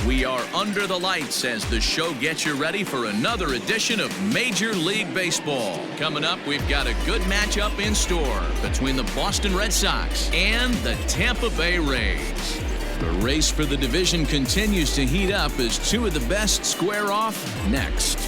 We are under the lights as the show gets you ready for another edition of Major League Baseball. Coming up, we've got a good matchup in store between the Boston Red Sox and the Tampa Bay Rays. The race for the division continues to heat up as two of the best square off next.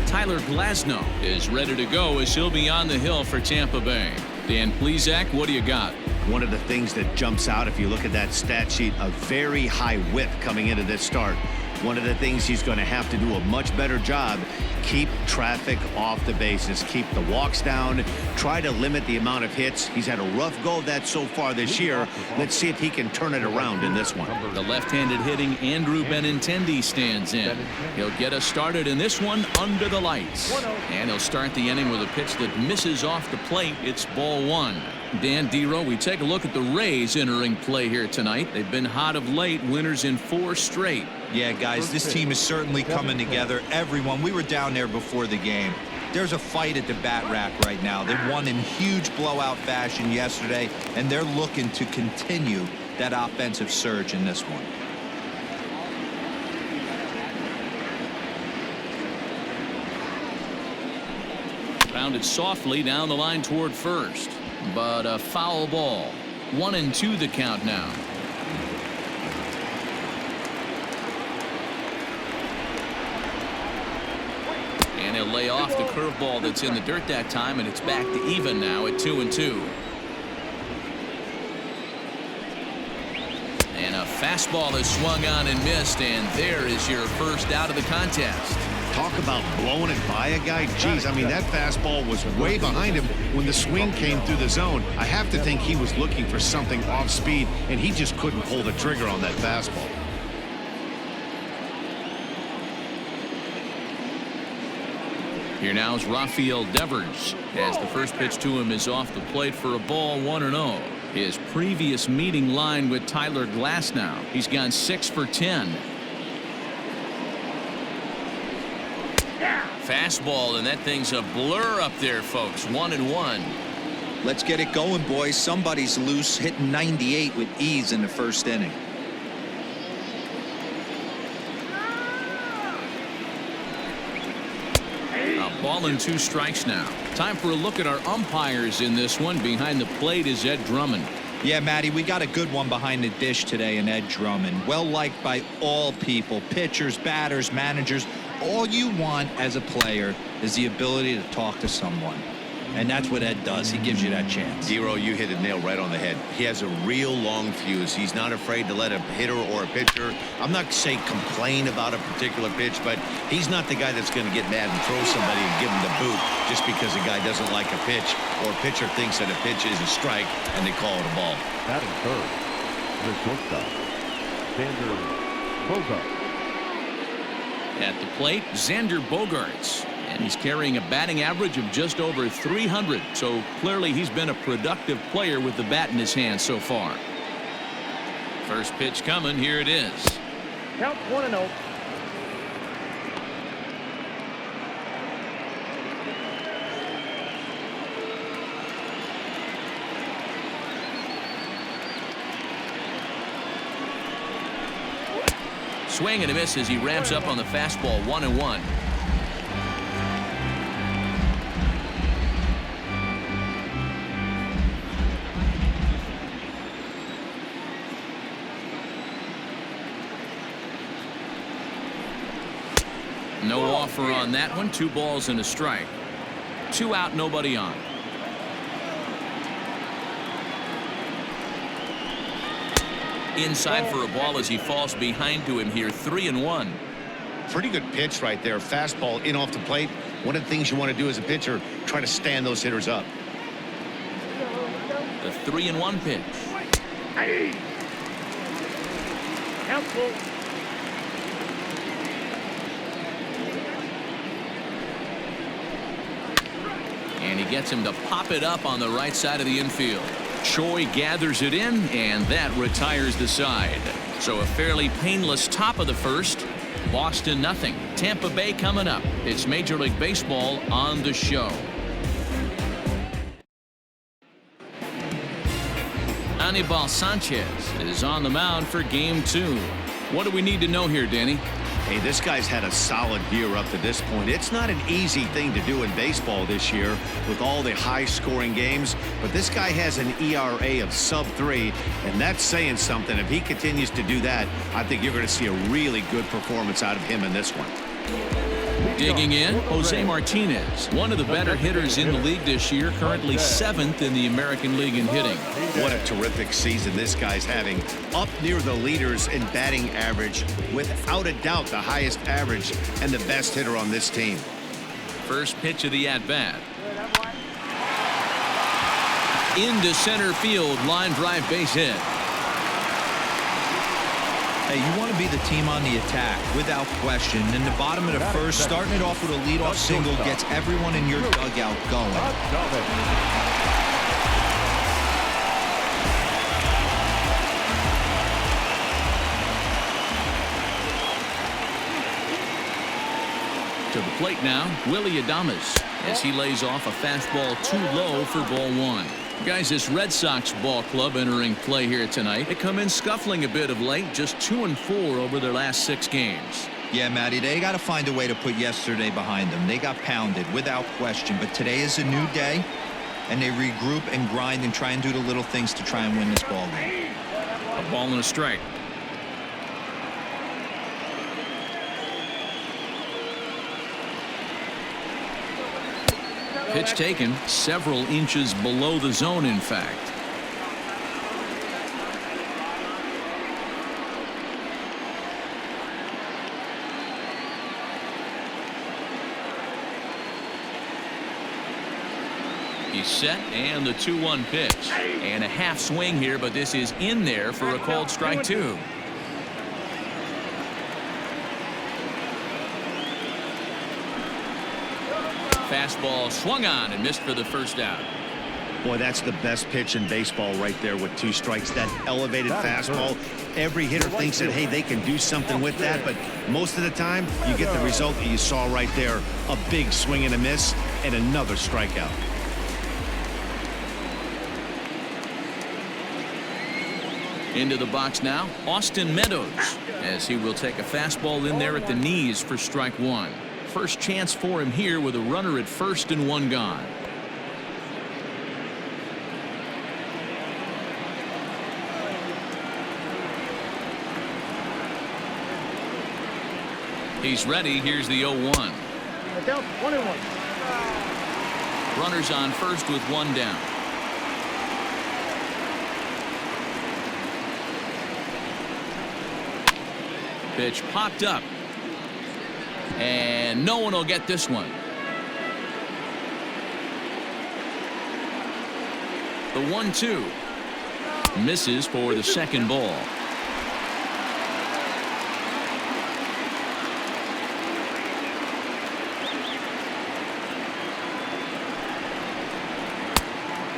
Tyler Glasnow is ready to go as he'll be on the hill for Tampa Bay. Dan Plesac, what do you got? One of the things that jumps out if you look at that stat sheet, a very high whip coming into this start. One of the things he's going to have to do a much better job, keep traffic off the bases, keep the walks down, try to limit the amount of hits. He's had a rough go of that so far this year. Let's see if he can turn it around in this one. The left-handed hitting Andrew Benintendi stands in. He'll get us started in this one under the lights. And he'll start the inning with a pitch that misses off the plate. It's ball one. Dan Dero, we take a look at the Rays entering play here tonight. They've been hot of late, winners in 4 straight. Yeah, guys, this team is certainly coming together. Everyone, we were down there before the game. There's a fight at the bat rack right now. They won in huge blowout fashion yesterday, and they're looking to continue that offensive surge in this one. Grounded softly down the line toward first, but a foul ball. 1-2 the count now. And he'll lay off the curveball that's in the dirt that time, and it's back to even now at 2-2. And a fastball is swung on and missed, and there is your first out of the contest. Talk about blowing it by a guy. Geez, I mean, that fastball was way behind him when the swing came through the zone. I have to think he was looking for something off speed, and he just couldn't pull the trigger on that fastball. Here now is Rafael Devers as the first pitch to him is off the plate for a ball, 1-0. His previous meeting line with Tyler Glasnow. He's gone 6 for 10. Fastball, and that thing's a blur up there, folks. 1-1. Let's get it going, boys. Somebody's loose, hitting 98 with ease in the first inning. A ball and 2 strikes now. Time for a look at our umpires in this one. Behind the plate is Ed Drummond. Yeah, Matty, we got a good one behind the dish today in Ed Drummond. Well liked by all people, pitchers, batters, managers. All you want as a player is the ability to talk to someone. And that's what Ed does. He gives you that chance. Dero, you hit the nail right on the head. He has a real long fuse. He's not afraid to let a hitter or a pitcher, I'm not saying complain about a particular pitch, but he's not the guy that's going to get mad and throw somebody and give him the boot just because a guy doesn't like a pitch or a pitcher thinks that a pitch is a strike and they call it a ball. Batting third, the shortstop, Xander Bogaerts. At the plate, Xander Bogaerts. And he's carrying a batting average of just over 300. So clearly he's been a productive player with the bat in his hand so far. First pitch coming. Here it is. Count 1-0. Swing and a miss as he ramps up on the fastball. 1-1. No offer on that one. 2 balls and a strike. 2 out, nobody on. Inside for a ball as he falls behind to him here. 3-1. Pretty good pitch right there. Fastball in off the plate. One of the things you want to do as a pitcher, try to stand those hitters up. The 3-1 pitch. Count. And he gets him to pop it up on the right side of the infield. Choi gathers it in, and that retires the side. So a fairly painless top of the first. Boston nothing. Tampa Bay coming up. It's Major League Baseball on the show. Anibal Sanchez is on the mound for game 2. What do we need to know here, Danny? Hey, this guy's had a solid year up to this point. It's not an easy thing to do in baseball this year with all the high-scoring games, but this guy has an ERA of sub-3, and that's saying something. If he continues to do that, I think you're going to see a really good performance out of him in this one. Digging in, Jose Martinez, one of the better hitters in the league this year, currently 7th in the American League in hitting. What a terrific season this guy's having. Up near the leaders in batting average, without a doubt the highest average and the best hitter on this team. First pitch of the at-bat. Into center field, line drive base hit. Hey, you want to be the team on the attack, without question. In the bottom of the first, starting it off with a leadoff single gets everyone in your dugout going. To the plate now, Willie Adames, as he lays off a fastball too low for ball 1. Guys, this Red Sox ball club entering play here tonight. They come in scuffling a bit of late, just 2-4 over their last 6 games. Yeah, Matty, they got to find a way to put yesterday behind them. They got pounded, without question. But today is a new day, and they regroup and grind and try and do the little things to try and win this ball game. A ball and a strike. Pitch taken several inches below the zone, in fact. He's set, and the 2-1 pitch. And a half swing here, but this is in there for a called strike 2. Fastball swung on and missed for the first out. Boy, that's the best pitch in baseball right there with 2 strikes. That elevated fastball. Every hitter thinks that, hey, they can do something with that, but most of the time you get the result that you saw right there. A big swing and a miss and another strikeout. Into the box now, Austin Meadows, as he will take a fastball in there at the knees for strike 1. First chance for him here with a runner at first and 1 gone. He's ready. Here's the 0-1. Down 1-1. Runners on first with 1 down. Pitch popped up. And no one will get this one. The 1-2 misses for the second ball.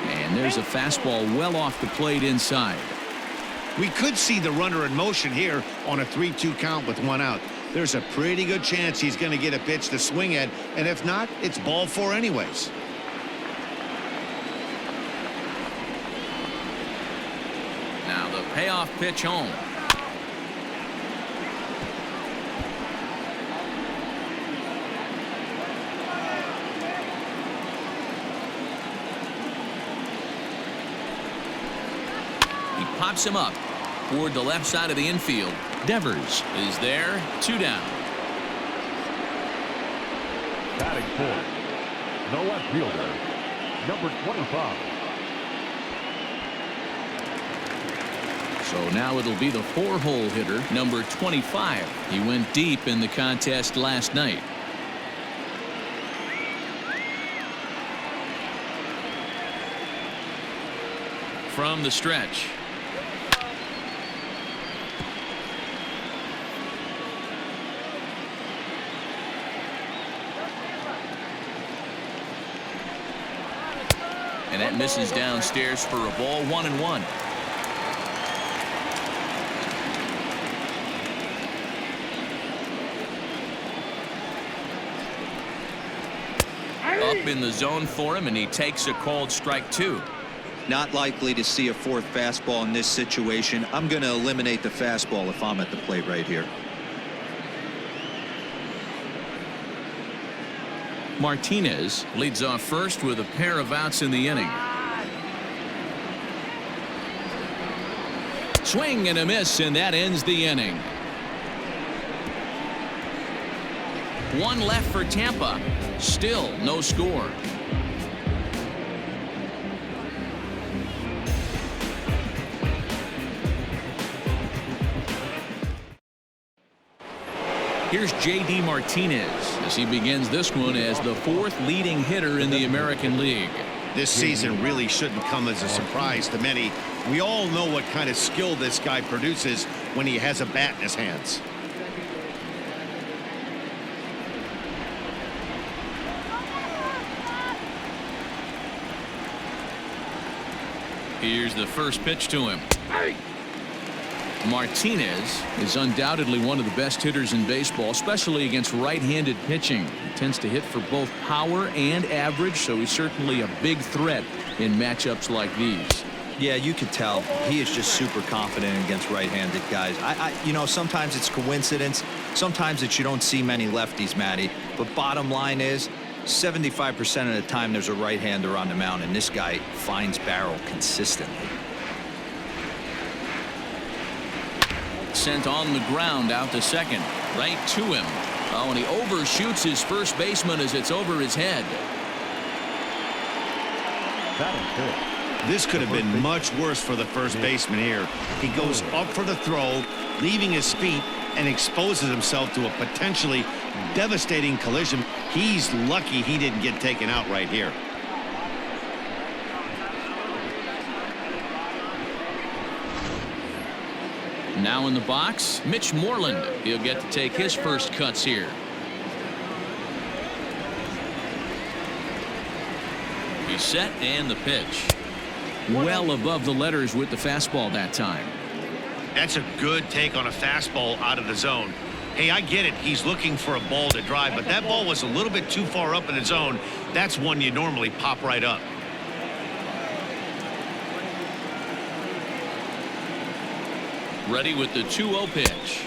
And there's a fastball well off the plate inside. We could see the runner in motion here on a 3-2 count with 1 out. There's a pretty good chance he's going to get a pitch to swing at, and if not, it's ball 4 anyways. Now the payoff pitch home. He pops him up toward the left side of the infield. Devers is there, 2 down. Batting 4th, the left fielder, number 25. So now it'll be the 4-hole hitter, number 25. He went deep in the contest last night. From the stretch. And that misses downstairs for a ball, 1-1. Up in the zone for him, and he takes a called strike 2. Not likely to see a fourth fastball in this situation. I'm going to eliminate the fastball if I'm at the plate right here. Martinez leads off first with a pair of outs in the inning. Swing and a miss, and that ends the inning. One left for Tampa. Still no score. Here's J.D. Martinez as he begins this one as the fourth leading hitter in the American League. This season really shouldn't come as a surprise to many. We all know what kind of skill this guy produces when he has a bat in his hands. Here's the first pitch to him. Martinez is undoubtedly one of the best hitters in baseball, especially against right-handed pitching. He tends to hit for both power and average, so he's certainly a big threat in matchups like these. Yeah, you could tell he is just super confident against right-handed guys. You know, sometimes it's coincidence. Sometimes it's you don't see many lefties, Matty. But bottom line is 75% of the time there's a right-hander on the mound, and this guy finds barrel consistently. Sent on the ground out to second. Right to him. Oh, and he overshoots his first baseman as it's over his head. This could have been much worse for the first baseman here. He goes up for the throw, leaving his feet, and exposes himself to a potentially devastating collision. He's lucky he didn't get taken out right here. Now in the box, Mitch Moreland. He'll get to take his first cuts here. He's set and the pitch. Well above the letters with the fastball that time. That's a good take on a fastball out of the zone. Hey, I get it. He's looking for a ball to drive, but that ball was a little bit too far up in the zone. That's one you normally pop right up. Ready with the 2-0 pitch.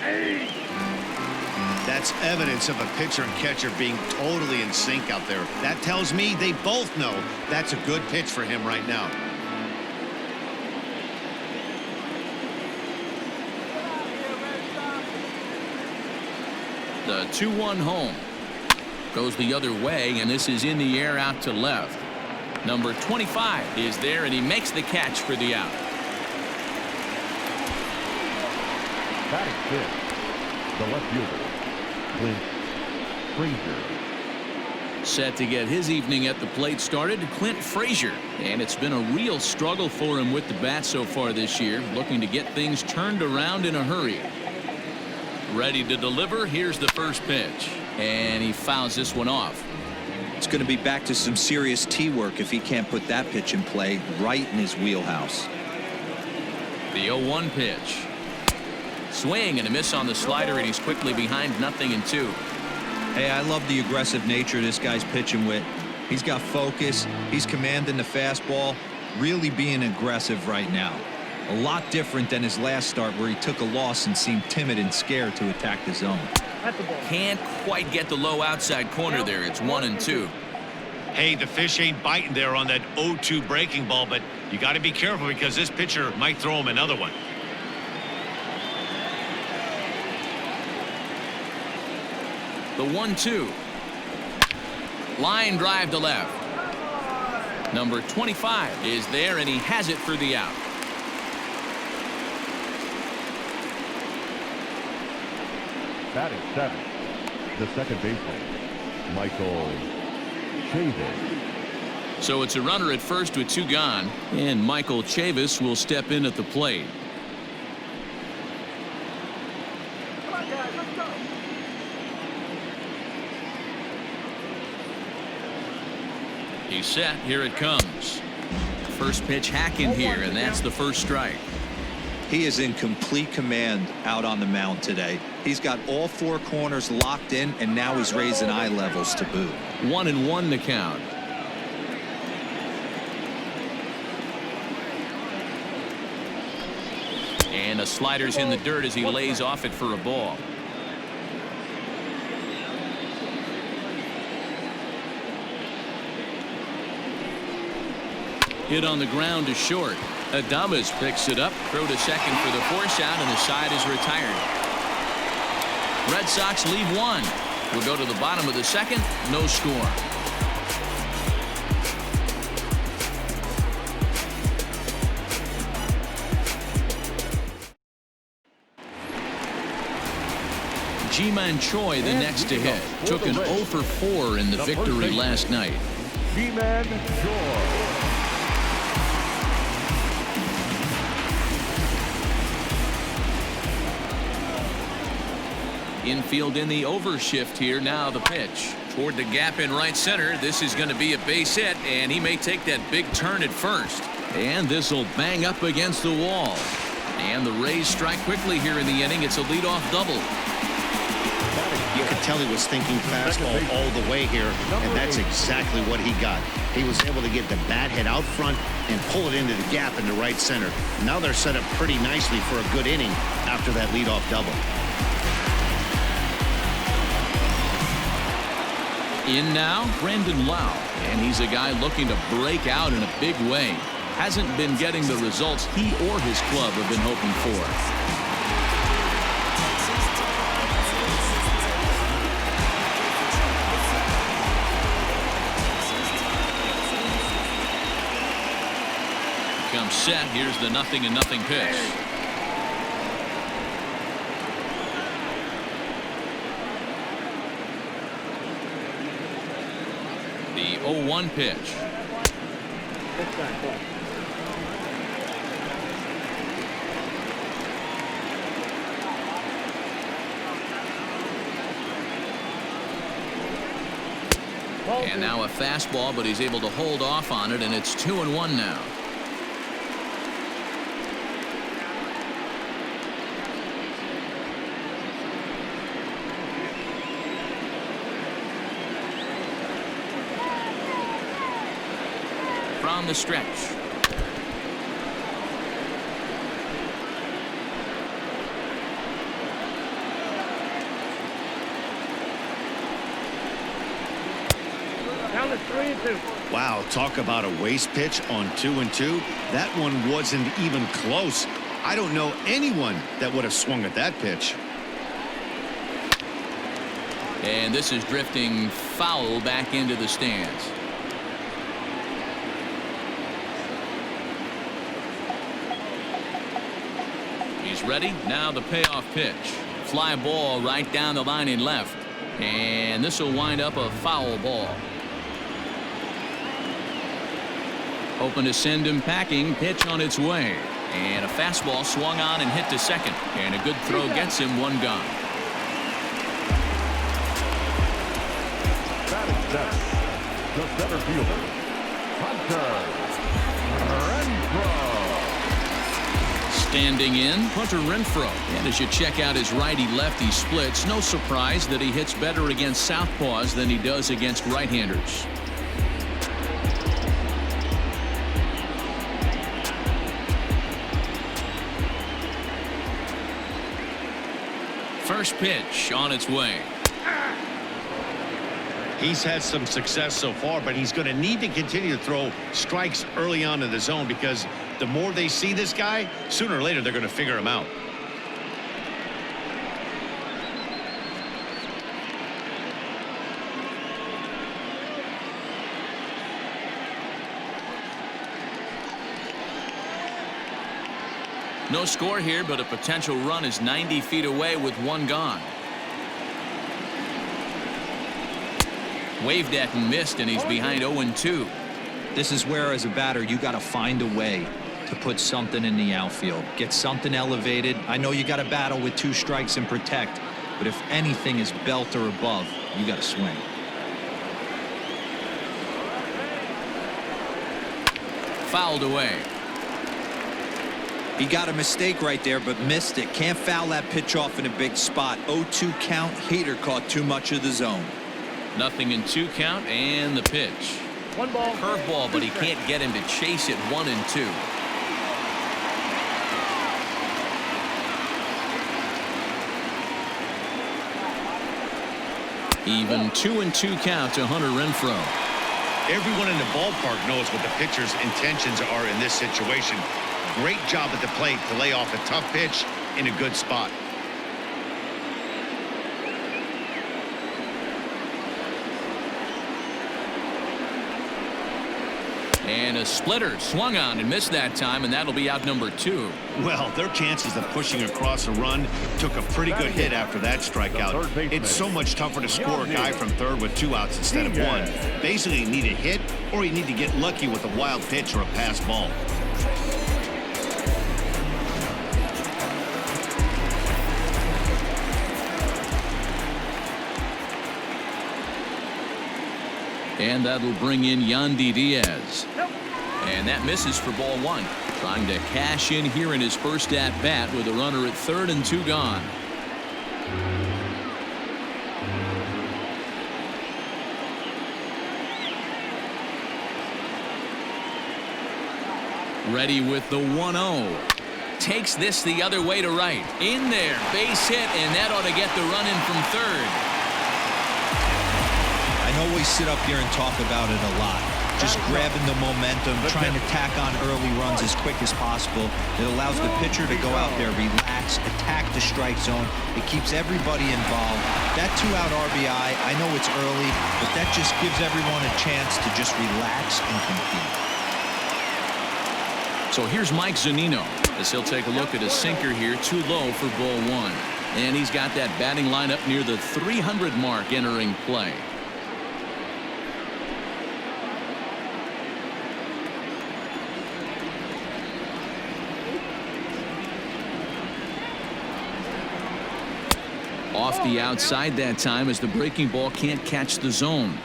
That's evidence of a pitcher and catcher being totally in sync out there. That tells me they both know that's a good pitch for him right now. The 2-1 home goes the other way, and this is in the air out to left. Number 25 is there, and he makes the catch for the out. Batting fifth, the left fielder, Clint Frazier. Set to get his evening at the plate started, Clint Frazier. And it's been a real struggle for him with the bat so far this year, looking to get things turned around in a hurry. Ready to deliver. Here's the first pitch. And he fouls this one off. It's going to be back to some serious tee work if he can't put that pitch in play right in his wheelhouse. The 0-1 pitch. Swing and a miss on the slider, and he's quickly behind 0-2. Hey, I love the aggressive nature this guy's pitching with. He's got focus. He's commanding the fastball, really being aggressive right now. A lot different than his last start where he took a loss and seemed timid and scared to attack the zone. Can't quite get the low outside corner there. It's 1-2. Hey, the fish ain't biting there on that 0-2 breaking ball, but you got to be careful because this pitcher might throw him another one. The 1-2. Line drive to left. Number 25 is there, and he has it for the out. Batting seventh, the second baseman, Michael Chavis. So it's a runner at first with 2 gone, and Michael Chavis will step in at the plate. He's set. Here it comes. First pitch hack in here, and that's the first strike. He is in complete command out on the mound today. He's got all 4 corners locked in, and now he's raising eye levels to boot. 1-1 the count. And a slider's in the dirt as he lays off it for a ball. Hit on the ground to short. Adames picks it up, throw to second for the force out, and the side is retired. Red Sox leave one. We'll go to the bottom of the second. No score. Ji-Man Choi, the next to hit, took an 0 for 4 in the victory last night. Ji-Man Choi. Infield in the overshift here. Now the pitch toward the gap in right center. This is going to be a base hit, and he may take that big turn at first. And this will bang up against the wall. And the Rays strike quickly here in the inning. It's a leadoff double. You could tell he was thinking fastball all the way here, and that's exactly what he got. He was able to get the bat head out front and pull it into the gap in the right center. Now they're set up pretty nicely for a good inning after that leadoff double. In now, Brandon Lau, and he's a guy looking to break out in a big way. Hasn't been getting the results he or his club have been hoping for. Comes set. Here's the 0-0 pitch. The 0-1 pitch. And now a fastball, but he's able to hold off on it, and it's 2-1 now. From the stretch. Down to 3-2. Wow, talk about a waste pitch on 2-2. That one wasn't even close. I don't know anyone that would have swung at that pitch. And this is drifting foul back into the stands. He's ready. Now the payoff pitch. Fly ball right down the line in left. And this will wind up a foul ball. Hoping to send him packing. Pitch on its way. And a fastball swung on and hit to second. And a good throw gets him one gone. Batting center, the center fielder, Hunter Renfroe. Standing in, Hunter Renfroe. And as you check out his righty-lefty splits, no surprise that he hits better against southpaws than he does against right-handers. First pitch on its way. He's had some success so far, but he's going to need to continue to throw strikes early on in the zone, because the more they see this guy, sooner or later they're going to figure him out. No score here, but a potential run is 90 feet away with one gone. Waved at and missed, and he's behind 0-2. This is where, as a batter, you got to find a way to put something in the outfield. Get something elevated. I know you got to battle with 2 strikes and protect, but if anything is belt or above, you got to swing. Fouled away. He got a mistake right there, but missed it. Can't foul that pitch off in a big spot. 0-2 count. Hader caught too much of the zone. 0-2 count, and the pitch. One ball. Curveball, but he can't get him to chase it. 1-2. Even 2-2 count to Hunter Renfroe. Everyone in the ballpark knows what the pitcher's intentions are in this situation. Great job at the plate to lay off a tough pitch in a good spot. And a splitter swung on and missed that time, and that'll be out number 2. Well, their chances of pushing across a run took a pretty good hit after that strikeout. It's so much tougher to score a guy from third with 2 outs instead of 1. Basically, you need a hit or you need to get lucky with a wild pitch or a pass ball. And that'll bring in Yandy Diaz. And that misses for ball 1. Trying to cash in here in his first at-bat with a runner at third and 2 gone. Ready with the 1-0. Takes this the other way to right. In there, base hit, and that ought to get the run in from third. I know we sit up here and talk about it a lot. Just grabbing the momentum, trying to tack on early runs as quick as possible. It allows the pitcher to go out there, relax, attack the strike zone. It keeps everybody involved. That 2-out RBI, I know it's early, but that just gives everyone a chance to just relax and compete. So here's Mike Zunino as he'll take a look at a sinker here, too low for ball 1. And he's got that batting lineup near the 300 mark entering play. Off the outside that time as the breaking ball can't catch the zone.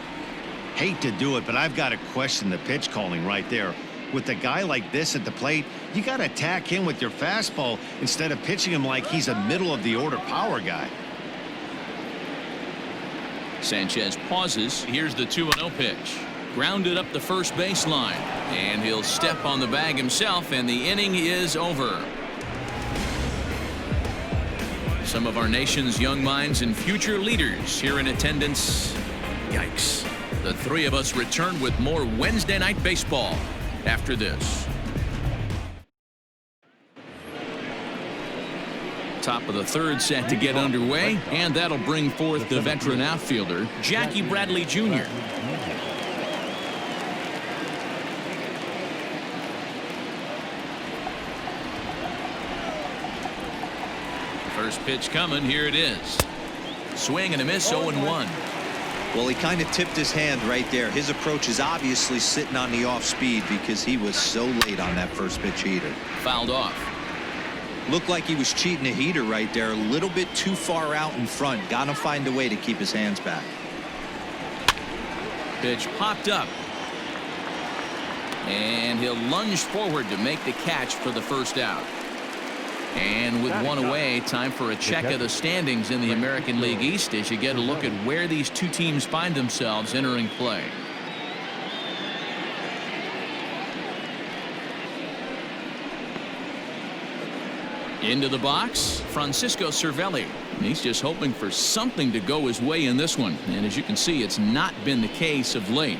Hate to do it, but I've got to question the pitch calling right there. With a guy like this at the plate, you got to attack him with your fastball instead of pitching him like he's a middle-of-the-order power guy. Sanchez pauses. Here's the 2-0 pitch. Grounded up the first baseline. And he'll step on the bag himself, and the inning is over. Some of our nation's young minds and future leaders here in attendance. Yikes. The 3 of us return with more Wednesday Night Baseball after this. Top of the third set to get underway, and that'll bring forth the veteran outfielder, Jackie Bradley Jr. First pitch coming. Here it is. Swing and a miss, 0-1. Well, he kind of tipped his hand right there. His approach is obviously sitting on the off speed because he was so late on that first pitch heater. Fouled off. Looked like he was cheating a heater right there. A little bit too far out in front. Got to find a way to keep his hands back. Pitch popped up. And he'll lunge forward to make the catch for the first out. And with 1 away, time for a check of the standings in the American League East as you get a look at where these 2 teams find themselves entering play. Into the box, Francisco Cervelli. He's just hoping for something to go his way in this one. And as you can see, it's not been the case of late.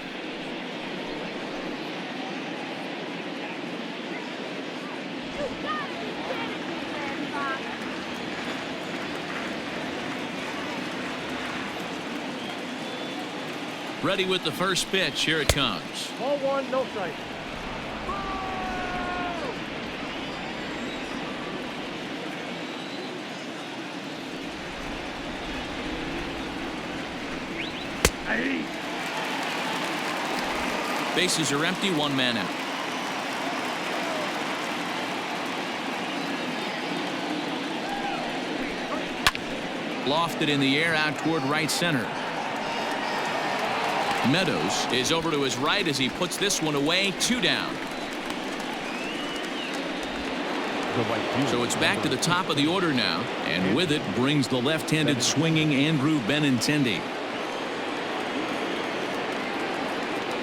Ready with the first pitch. Here it comes. Ball 1, no strike. Bases are empty, 1 man out. Lofted in the air out toward right center. Meadows is over to his right as he puts this one away. 2 down. So it's back to the top of the order now, and with it brings the left-handed swinging Andrew Benintendi.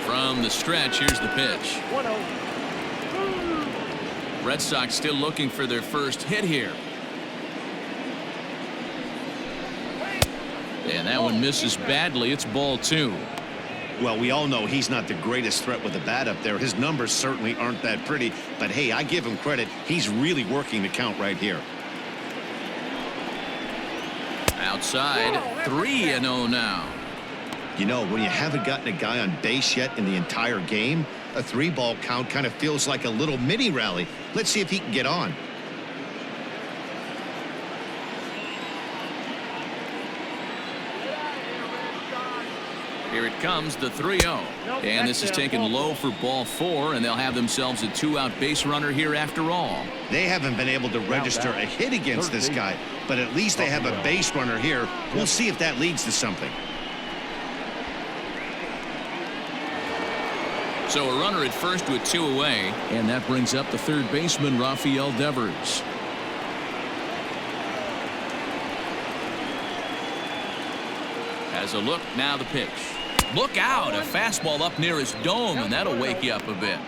From the stretch, here's the pitch. 1-0. Red Sox still looking for their first hit here. And that one misses badly. It's ball 2. Well, we all know he's not the greatest threat with the bat up there. His numbers certainly aren't that pretty. But, hey, I give him credit. He's really working the count right here. Outside, 3-0 now. You know, when you haven't gotten a guy on base yet in the entire game, a 3-ball count kind of feels like a little mini rally. Let's see if he can get on. Here it comes, the 3-0. And this is taken low for ball 4, and they'll have themselves a 2-out base runner here after all. They haven't been able to register a hit against this guy, but at least they have a base runner here. We'll see if that leads to something. So a runner at first with 2 away, and that brings up the third baseman, Rafael Devers. Has a look, now the pitch. Look out, a fastball up near his dome, and that'll wake you up a bit.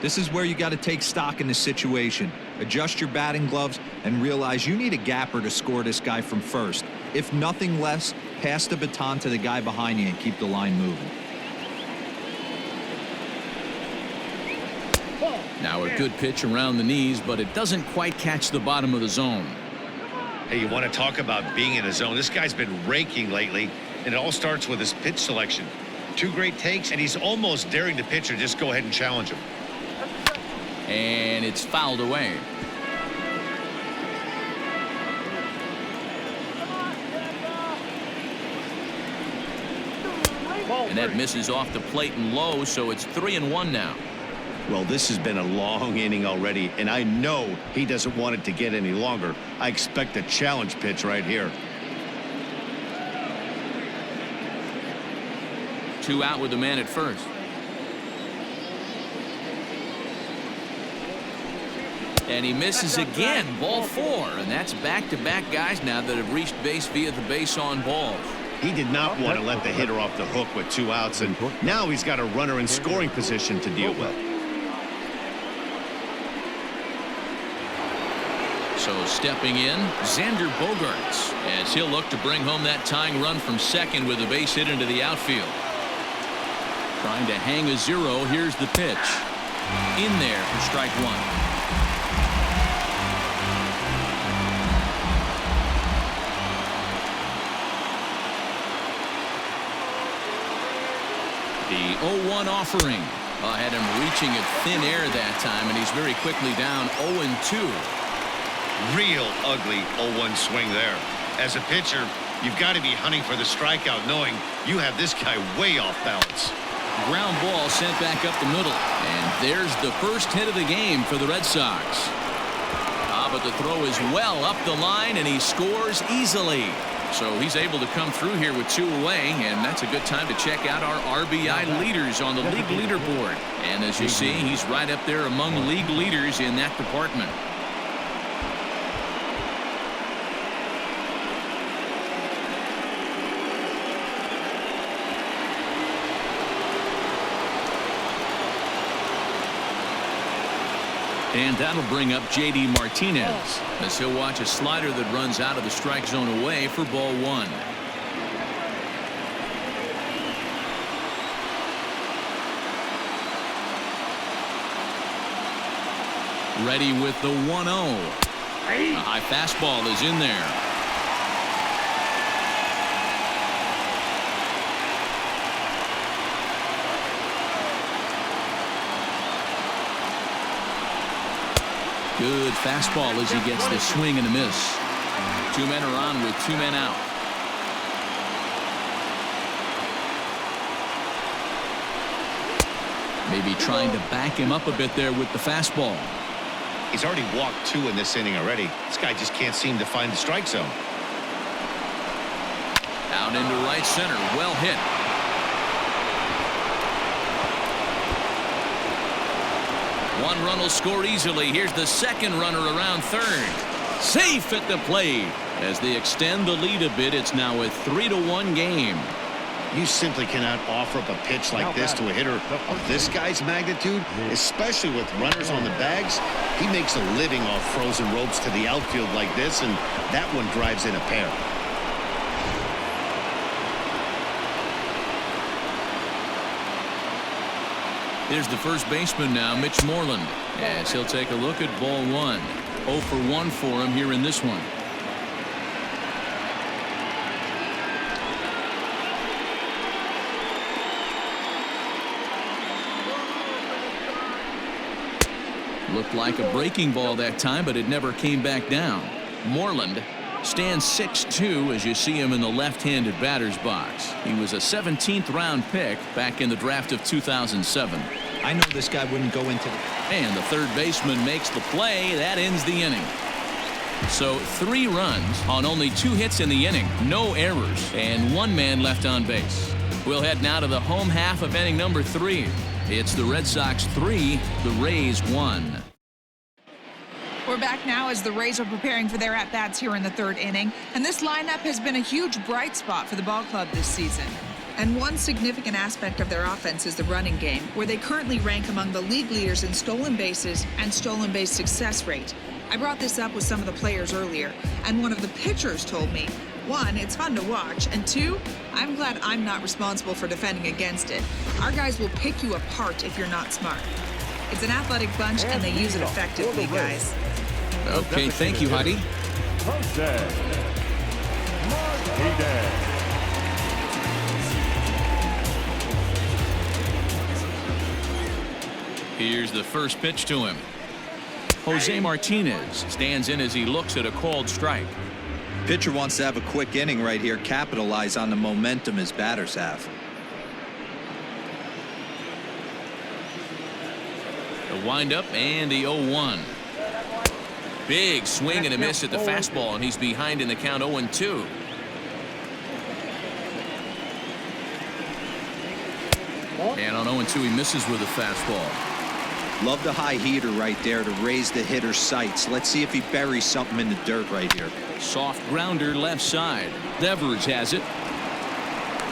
This is where you got to take stock in the situation. Adjust your batting gloves and realize you need a gapper to score this guy from first. If nothing less, pass the baton to the guy behind you and keep the line moving. Now a good pitch around the knees, but it doesn't quite catch the bottom of the zone. Hey, you want to talk about being in a zone? This guy's been raking lately, and it all starts with his pitch selection. 2 great takes, and he's almost daring the pitcher just go ahead and challenge him. And it's fouled away. And that misses off the plate and low, so it's 3-1 now. Well, this has been a long inning already, and I know he doesn't want it to get any longer. I expect a challenge pitch right here. 2 out with the man at first. And he misses again, ball 4, and that's back-to-back guys now that have reached base via the base on balls. He did not want to let the hitter off the hook with 2 outs, and now he's got a runner in scoring position to deal with. So stepping in, Xander Bogaerts, as he'll look to bring home that tying run from second with a base hit into the outfield. Trying to hang a 0. Here's the pitch. In there for strike 1. The 0-1 offering. Had him reaching at thin air that time, and he's very quickly down 0-2. Real ugly 0-1 swing there. As a pitcher, you've got to be hunting for the strikeout, knowing you have this guy way off balance. Ground ball sent back up the middle, and there's the first hit of the game for the Red Sox. But the throw is well up the line, and he scores easily. So he's able to come through here with 2 away, and that's a good time to check out our RBI leaders on the league leaderboard. And as you see, he's right up there among league leaders in that department. And that'll bring up J.D. Martinez as he'll watch a slider that runs out of the strike zone away for ball 1. Ready with the 1-0. A high fastball is in there. Good fastball as he gets the swing and a miss. 2 men are on with 2 men out. Maybe trying to back him up a bit there with the fastball. He's already walked 2 in this inning already. This guy just can't seem to find the strike zone. Out into right center. Well hit. One run will score easily. Here's the second runner around third. Safe at the plate. As they extend the lead a bit, it's now a 3-1 game. You simply cannot offer up a pitch like this to a hitter of this guy's magnitude, especially with runners on the bags. He makes a living off frozen ropes to the outfield like this, and that one drives in a pair. Here's the first baseman now, Mitch Moreland, as he'll take a look at ball one. 0 for 1 for him here in this one. Looked like a breaking ball that time, but it never came back down. Moreland stands 6'2" as you see him in the left-handed batter's box. He was a 17th round pick back in the draft of 2007. I know this guy wouldn't go into the... And the third baseman makes the play. That ends the inning. So 3 runs on only 2 hits in the inning. No errors and 1 man left on base. We'll head now to the home half of inning number 3. It's the Red Sox 3, the Rays 1. We're back now as the Rays are preparing for their at-bats here in the 3rd inning. And this lineup has been a huge bright spot for the ball club this season. And one significant aspect of their offense is the running game, where they currently rank among the league leaders in stolen bases and stolen base success rate. I brought this up with some of the players earlier, and one of the pitchers told me, 1, it's fun to watch, and 2, I'm glad I'm not responsible for defending against it. Our guys will pick you apart if you're not smart. It's an athletic bunch, and they use it effectively, guys. Okay, thank you, Heidi. Here's the first pitch to him. Jose Martinez stands in as he looks at a called strike. Pitcher wants to have a quick inning right here, capitalize on the momentum his batters have. The windup and the 0-1. Big swing and a miss at the fastball, and he's behind in the count 0-2. And on 0-2 he misses with a fastball. Love the high heater right there to raise the hitter's sights. Let's see if he buries something in the dirt right here. Soft grounder left side. Devers has it.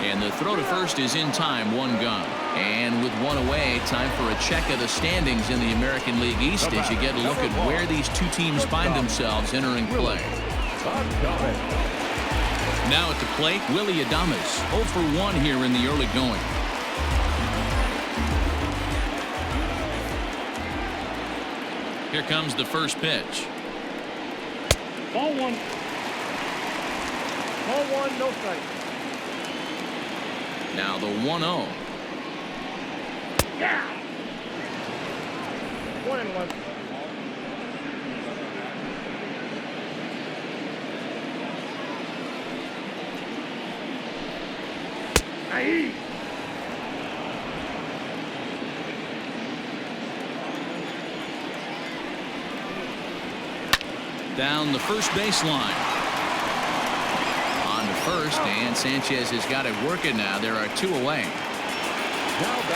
And the throw to first is in time, 1 gone. And with 1 away, time for a check of the standings in the American League East as you get a look at where these 2 teams find themselves entering play. Now at the plate, Willie Adames, 0 for 1 here in the early going. Here comes the first pitch. Ball 1. Ball 1, no strike. Now the 1-0. Yeah. 1-1. Aye. Down the first baseline. On to first, and Sanchez has got it working now. There are 2 away.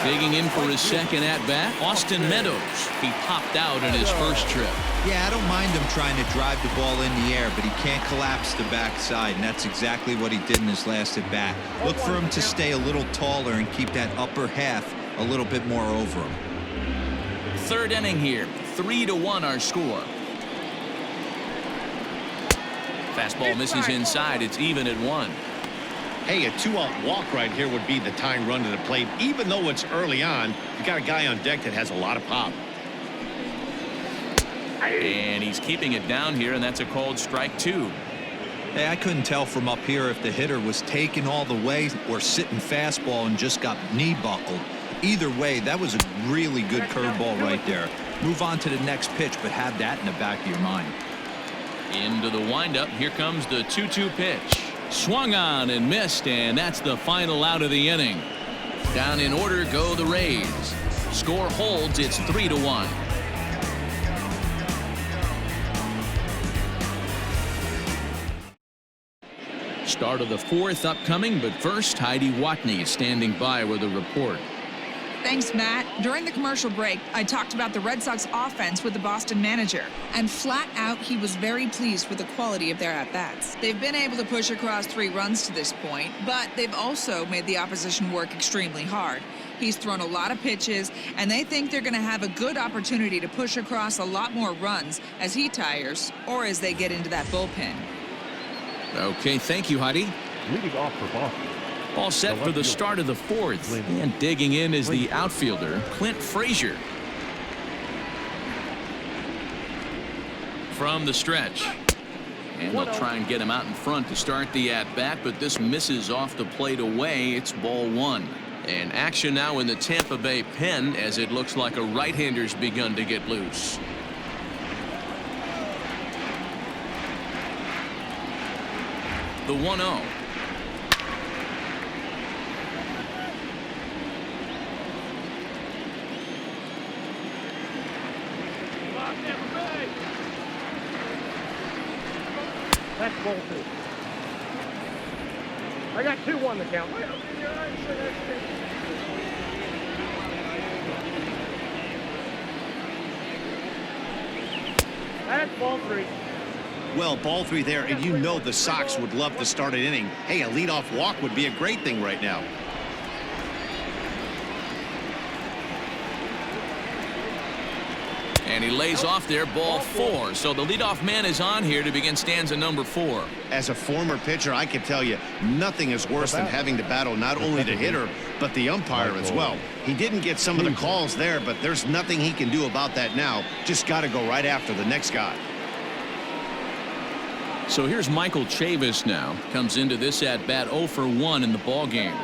Digging in for his second at-bat, Austin Meadows. He popped out in his first trip. Yeah, I don't mind him trying to drive the ball in the air, but he can't collapse the backside, and that's exactly what he did in his last at-bat. Look for him to stay a little taller and keep that upper half a little bit more over him. 3rd inning here, 3-1 our score. Fastball misses inside. It's even at 1. Hey, a 2-out walk right here would be the tying run to the plate. Even though it's early on, you got a guy on deck that has a lot of pop. And he's keeping it down here, and that's a called strike 2. Hey, I couldn't tell from up here if the hitter was taking all the way or sitting fastball and just got knee buckled. Either way, that was a really good curveball right there. Move on to the next pitch, but have that in the back of your mind. Into the windup. Here comes the 2-2 pitch. Swung on and missed, and that's the final out of the inning. Down in order go the Rays. Score holds. It's 3-1. Start of the 4th upcoming, but first, Heidi Watney is standing by with a report. Thanks, Matt. During the commercial break, I talked about the Red Sox offense with the Boston manager, and flat out, he was very pleased with the quality of their at-bats. They've been able to push across 3 runs to this point, but they've also made the opposition work extremely hard. He's thrown a lot of pitches, and they think they're going to have a good opportunity to push across a lot more runs as he tires or as they get into that bullpen. Okay, thank you, Heidi. Leading off for Boston, All set for the start of the fourth. And digging in is the outfielder, Clint Frazier. From the stretch. And they'll try and get him out in front to start the at-bat, but this misses off the plate away. It's ball one. And action now in the Tampa Bay pen as it looks like a right-hander's begun to get loose. The 1-0. That's ball two. I got 2-1 the count. That's ball three. Well, ball three there, and you know the Sox would love to start an inning. Hey, a leadoff walk would be a great thing right now. And he lays off there, ball four. So the leadoff man is on here to begin stanza number 4. As a former pitcher, I can tell you, nothing is worse than having to battle not only the hitter, but the umpire as well. He didn't get some of the calls there, but there's nothing he can do about that now. Just got to go right after the next guy. So here's Michael Chavis now. Comes into this at-bat 0 for 1 in the ball game.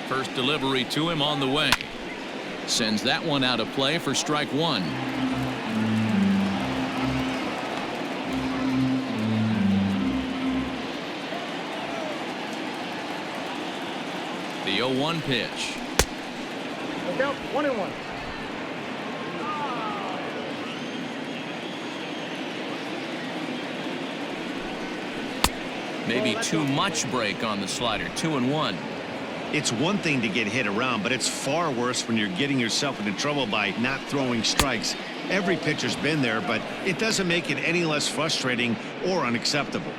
First delivery to him on the way. Sends that one out of play for strike one. The 0-1 pitch. Look out, 1-1. Maybe too much break on the slider. 2-1. It's one thing to get hit around, but it's far worse when you're getting yourself into trouble by not throwing strikes. Every pitcher's been there, but it doesn't make it any less frustrating or unacceptable.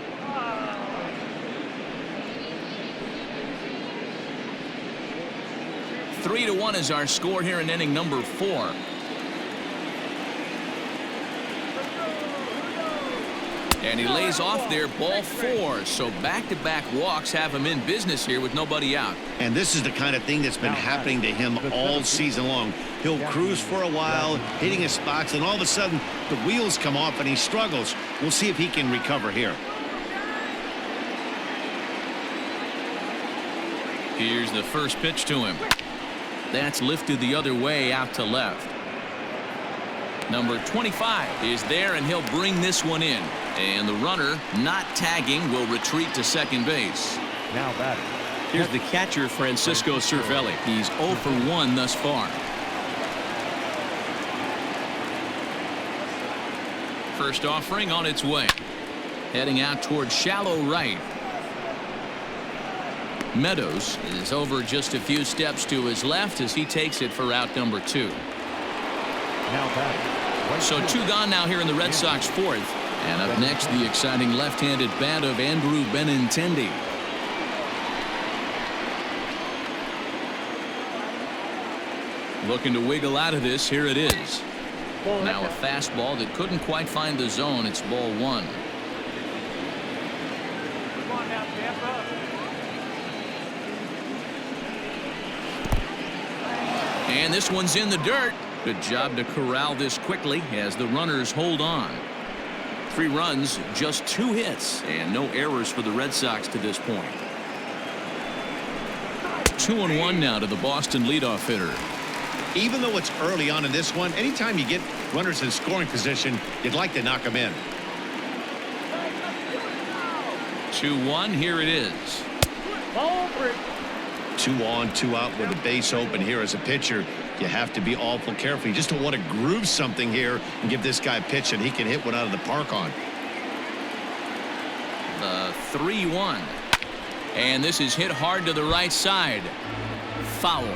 Three to 1 is our score here in inning number 4. And he lays off there, ball 4. So back-to-back walks have him in business here with nobody out. And this is the kind of thing that's been happening to him all season long. He'll cruise for a while, hitting his spots, and all of a sudden the wheels come off and he struggles. We'll see if he can recover here. Here's the first pitch to him. That's lifted the other way out to left. Number 25 is there, and he'll bring this one in. And the runner, not tagging, will retreat to second base. Now batting. Here's the catcher, Francisco Cervelli. He's 0 for 1 thus far. First offering on its way. Heading out towards shallow right. Meadows is over just a few steps to his left as he takes it for out number 2. Now batting. So 2 gone now here in the Red Sox fourth. And up next, the exciting left-handed bat of Andrew Benintendi. Looking to wiggle out of this. Here it is. Now a fastball that couldn't quite find the zone. It's ball 1. And this one's in the dirt. Good job to corral this quickly as the runners hold on. 3 runs, just 2 hits, and no errors for the Red Sox to this point. 2-1 now to the Boston leadoff hitter. Even though it's early on in this one, anytime you get runners in scoring position, you'd like to knock them in. 2-1, here it is. 2 on, 2 out with a base open here as a pitcher. You have to be awful careful. You just don't want to groove something here and give this guy a pitch and he can hit one out of the park on. The 3-1. And this is hit hard to the right side. Foul.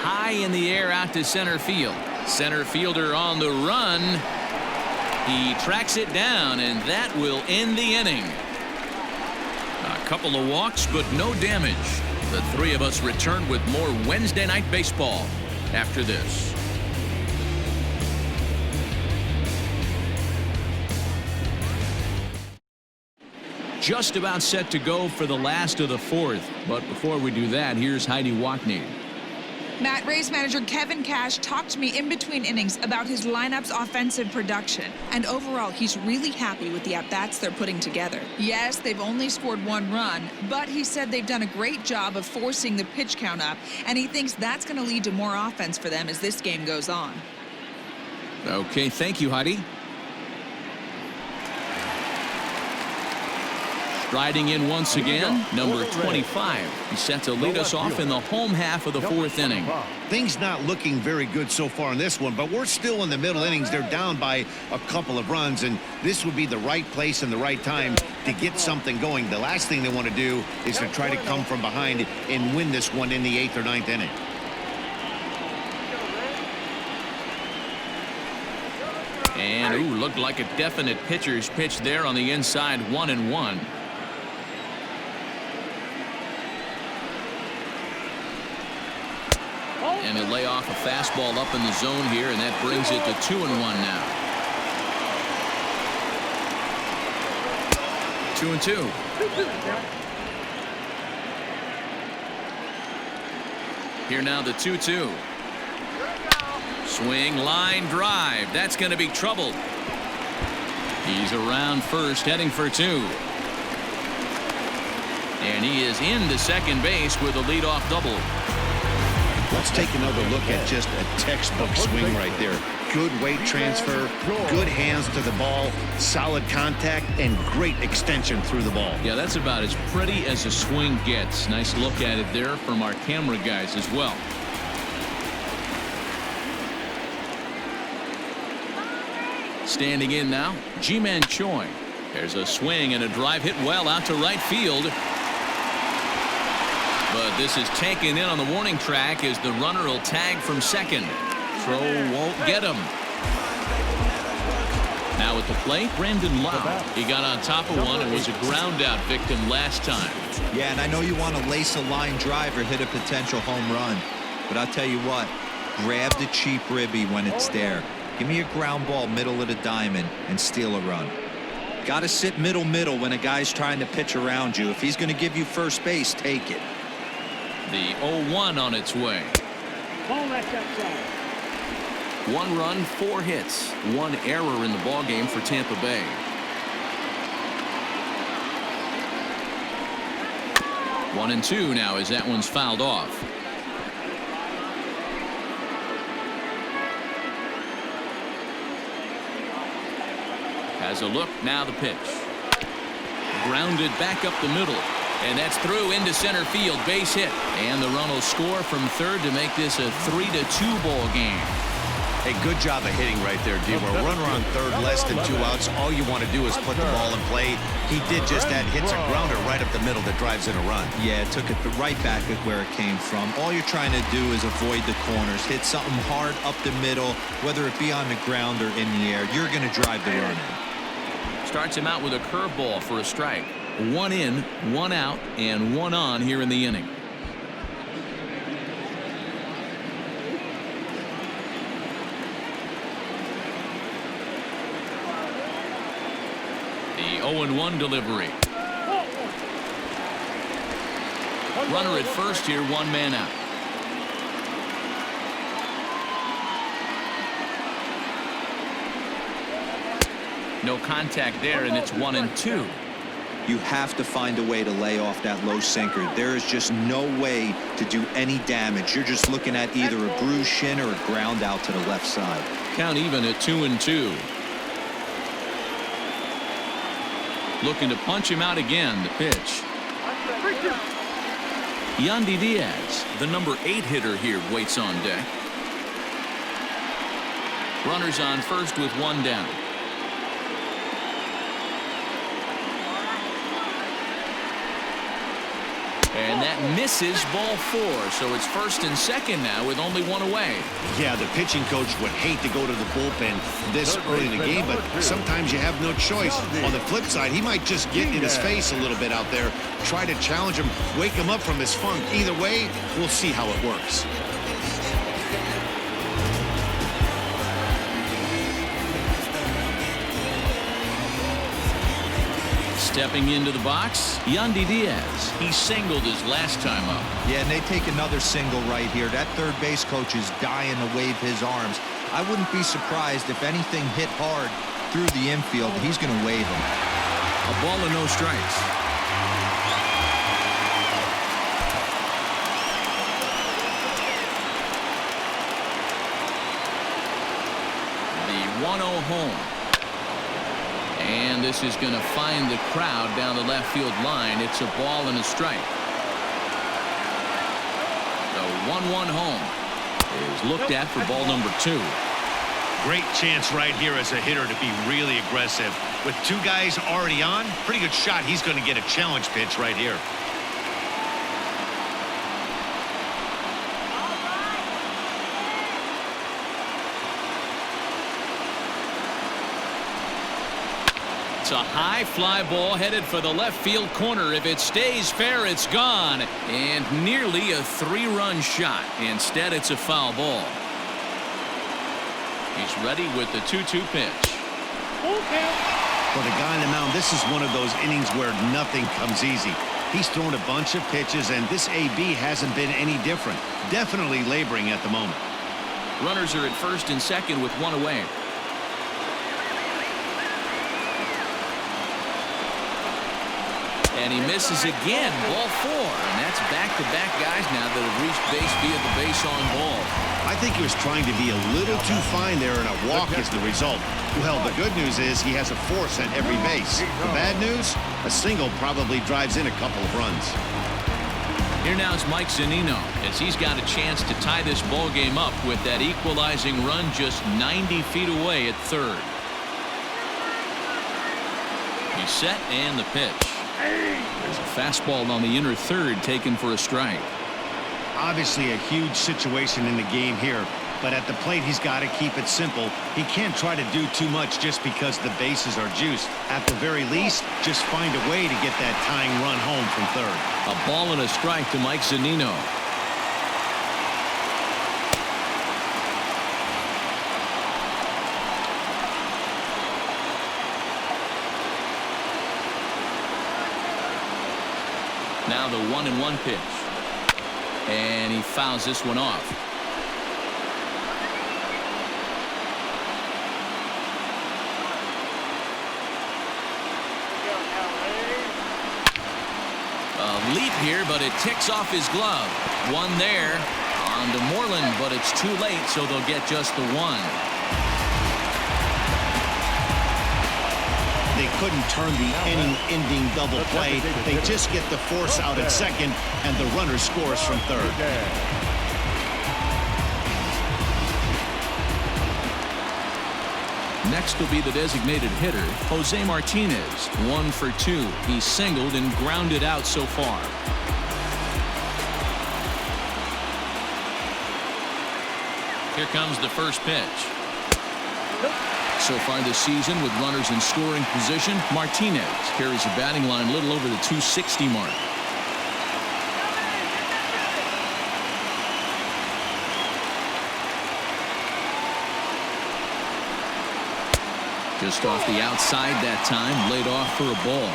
High in the air out to center field. Center fielder on the run. He tracks it down, and that will end the inning. A couple of walks, but no damage. The three of us return with more Wednesday Night Baseball after this. Just about set to go for the last of the fourth. But before we do that, here's Heidi Wackney. Matt, Rays manager Kevin Cash talked to me in between innings about his lineup's offensive production. And overall, he's really happy with the at-bats they're putting together. Yes, they've only scored 1 run, but he said they've done a great job of forcing the pitch count up, and he thinks that's going to lead to more offense for them as this game goes on. Okay, thank you, Heidi. Riding in once again, number 25. He's set to lead us off in the home half of the fourth inning. Things not looking very good so far in this one, but we're still in the middle innings. They're down by a couple of runs, and this would be the right place and the right time to get something going. The last thing they want to do is to try to come from behind and win this one in the 8th or 9th inning. And, ooh, looked like a definite pitcher's pitch there on the inside, 1-1. And he'll lay off a fastball up in the zone here, and that brings it to 2-1 now. 2-2. Here now the 2-2. Swing, line drive. That's going to be trouble. He's around first, heading for 2. And he is into second base with a leadoff double. Let's take another look at just a textbook swing right there. Good weight transfer, good hands to the ball, solid contact, and great extension through the ball. Yeah, that's about as pretty as a swing gets. Nice look at it there from our camera guys as well. Standing in now, Ji-Man Choi. There's a swing and a drive hit well out to right field. But this is taken in on the warning track as the runner will tag from second. Throw won't get him. Now at the plate, Brandon Lau. He got on top of one and was a ground out victim last time. Yeah, and I know you want to lace a line drive or hit a potential home run. But I'll tell you what, grab the cheap ribby when it's there. Give me a ground ball middle of the diamond and steal a run. Got to sit middle when a guy's trying to pitch around you. If he's going to give you first base, take it. The 0-1 on its way. 1 run, 4 hits, 1 error in the ballgame for Tampa Bay. One and 2 now as that one's fouled off. Has a look, now the pitch. Grounded back up the middle. And that's through into center field, base hit. And the run will score from third to make this a 3-2 ball game. Hey, good job of hitting right there, D. We're a runner on third, less than 2 outs. All you want to do is put the ball in play. He did just that, hits a grounder right up the middle that drives in a run. Yeah, took it right back at where it came from. All you're trying to do is avoid the corners, hit something hard up the middle, whether it be on the ground or in the air. You're going to drive the run in. Starts him out with a curveball for a strike. 1 in, 1 out, and 1 on here in the inning. The 0-1 delivery. Runner at first here, 1 man out. No contact there, and it's 1-2. You have to find a way to lay off that low sinker. There is just no way to do any damage. You're just looking at either a bruised shin or a ground out to the left side. Count even at 2-2. Looking to punch him out again. The pitch. Yandy Diaz, the number 8 hitter here, waits on deck. Runners on first with 1 down. And that misses ball 4, so it's first and second now with only one away. Yeah, the pitching coach would hate to go to the bullpen this early in the game, but sometimes you have no choice. On the flip side, he might just get in his face a little bit out there, try to challenge him, wake him up from his funk. Either way, we'll see how it works. Stepping into the box, Yandy Diaz. He singled his last time up. Yeah, and they take another single right here. That third base coach is dying to wave his arms. I wouldn't be surprised if anything hit hard through the infield. He's going to wave him. A ball and no strikes. The 1-0 home. And this is going to find the crowd down the left field line. It's a ball and a strike. The 1-1 home is looked at for ball number 2. Great chance right here as a hitter to be really aggressive. With 2 guys already on, pretty good shot. He's going to get a challenge pitch right here. It's a high fly ball headed for the left field corner. If it stays fair, it's gone. And nearly a 3-run shot. Instead, it's a foul ball. He's ready with the 2-2 pitch. For the guy on the mound, this is one of those innings where nothing comes easy. He's thrown a bunch of pitches, and this AB hasn't been any different. Definitely laboring at the moment. Runners are at first and second with 1 away. And he misses again, ball 4. And that's back-to-back guys now that have reached base via the base on ball. I think he was trying to be a little too fine there, and a walk is the result. Well, the good news is he has a force at every base. The bad news? A single probably drives in a couple of runs. Here now is Mike Zunino as he's got a chance to tie this ball game up with that equalizing run just 90 feet away at third. He's set and the pitch. There's a fastball on the inner third taken for a strike. Obviously a huge situation in the game here, but at the plate he's got to keep it simple. He can't try to do too much just because the bases are juiced. At the very least, just find a way to get that tying run home from third. A ball and a strike to Mike Zunino. Now the 1-1 pitch. And he fouls this one off. A leap here, but it ticks off his glove. One there on to Moreland, but it's too late, so they'll get just the 1. They couldn't turn the inning-ending double play. They just get the force out at second, and the runner scores from third. Next will be the designated hitter, Jose Martinez. 1 for 2. He's singled and grounded out so far. Here comes the first pitch. So far this season, with runners in scoring position, Martinez carries a batting line a little over the 260 mark. Just off the outside that time, laid off for a ball.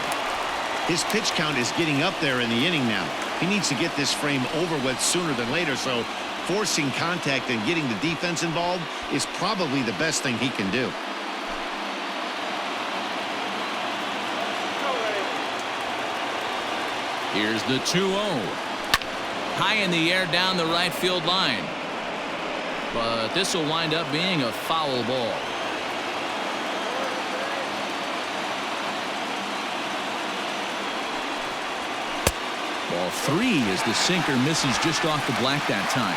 His pitch count is getting up there in the inning now. He needs to get this frame over with sooner than later, so forcing contact and getting the defense involved is probably the best thing he can do. Here's the 2-0. High in the air down the right field line. But this will wind up being a foul ball. Ball 3 as the sinker misses just off the black that time.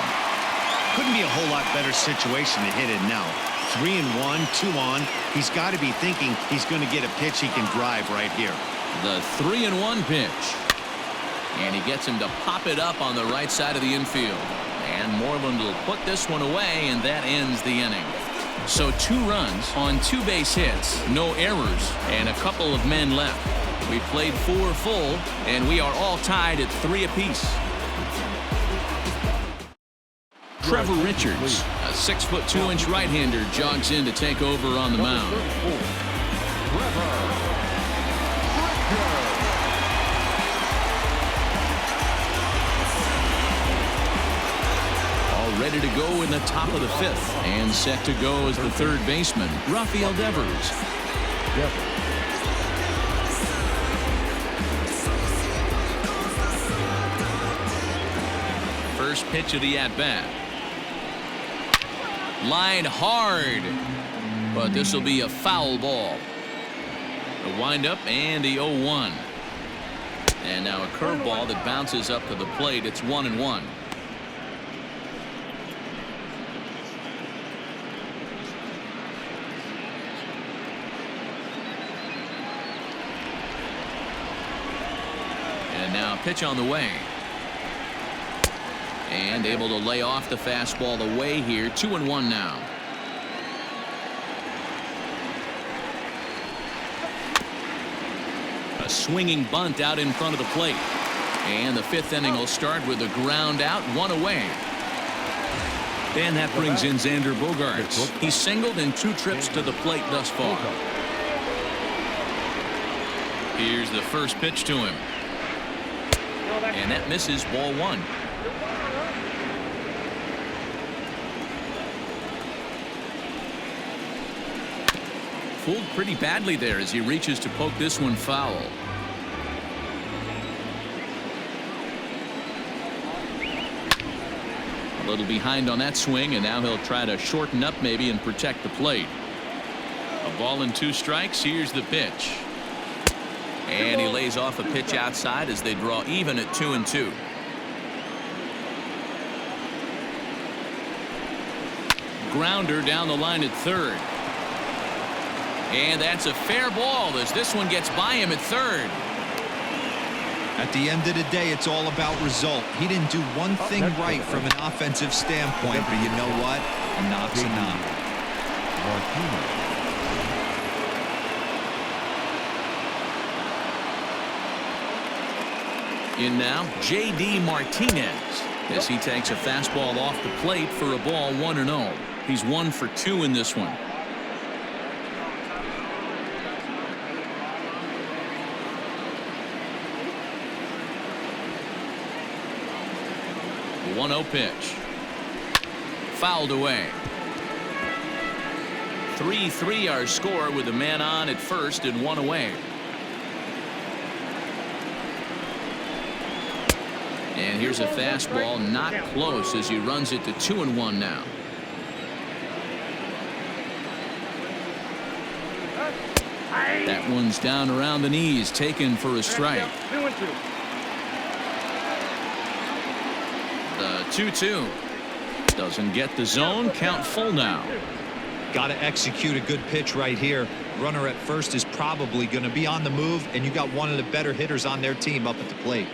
Couldn't be a whole lot better situation to hit it now. 3-1, 2 on. He's got to be thinking he's going to get a pitch he can drive right here. The 3-1 pitch. And he gets him to pop it up on the right side of the infield. And Moreland will put this one away, and that ends the inning. So 2 runs on 2 base hits, no errors, and a couple of men left. We played 4 full, and we are all tied at 3 apiece. Trevor Richards, a 6'2" right-hander, jogs in to take over on the mound. All ready to go in the top of the 5th, and set to go as the 3rd baseman, Rafael Devers. First pitch of the at-bat. Line hard, but this will be a foul ball. The windup and the 0-1. And now a curveball that bounces up to the plate. It's 1-1. And now a pitch on the way. And able to lay off the fastball away here. 2-1 now. A swinging bunt out in front of the plate. And the 5th inning will start with a ground out, 1 away. And that brings in Xander Bogaerts. He's singled in 2 trips to the plate thus far. Here's the first pitch to him. And that misses, ball 1. Fooled pretty badly there as he reaches to poke this one foul. A little behind on that swing, and now he'll try to shorten up maybe and protect the plate. A ball and 2 strikes. Here's the pitch. And he lays off a pitch outside as they draw even at 2-2. Grounder down the line at 3rd. And that's a fair ball as this one gets by him at 3rd. At the end of the day, it's all about result. He didn't do one thing right from an offensive standpoint, but you know what? A knock's a knock. In now, J.D. Martinez as he takes a fastball off the plate for a ball, 1-0. He's 1 for 2 in this one. The 1-0 pitch. Fouled away. 3-3 our score with a man on at first and 1 away. And here's a fastball not close as he runs it to 2-1 now. That one's down around the knees, taken for a strike. 2-2. The 2-2 doesn't get the zone. Count full now. Got to execute a good pitch right here. Runner at first is probably going to be on the move, and you got one of the better hitters on their team up at the plate.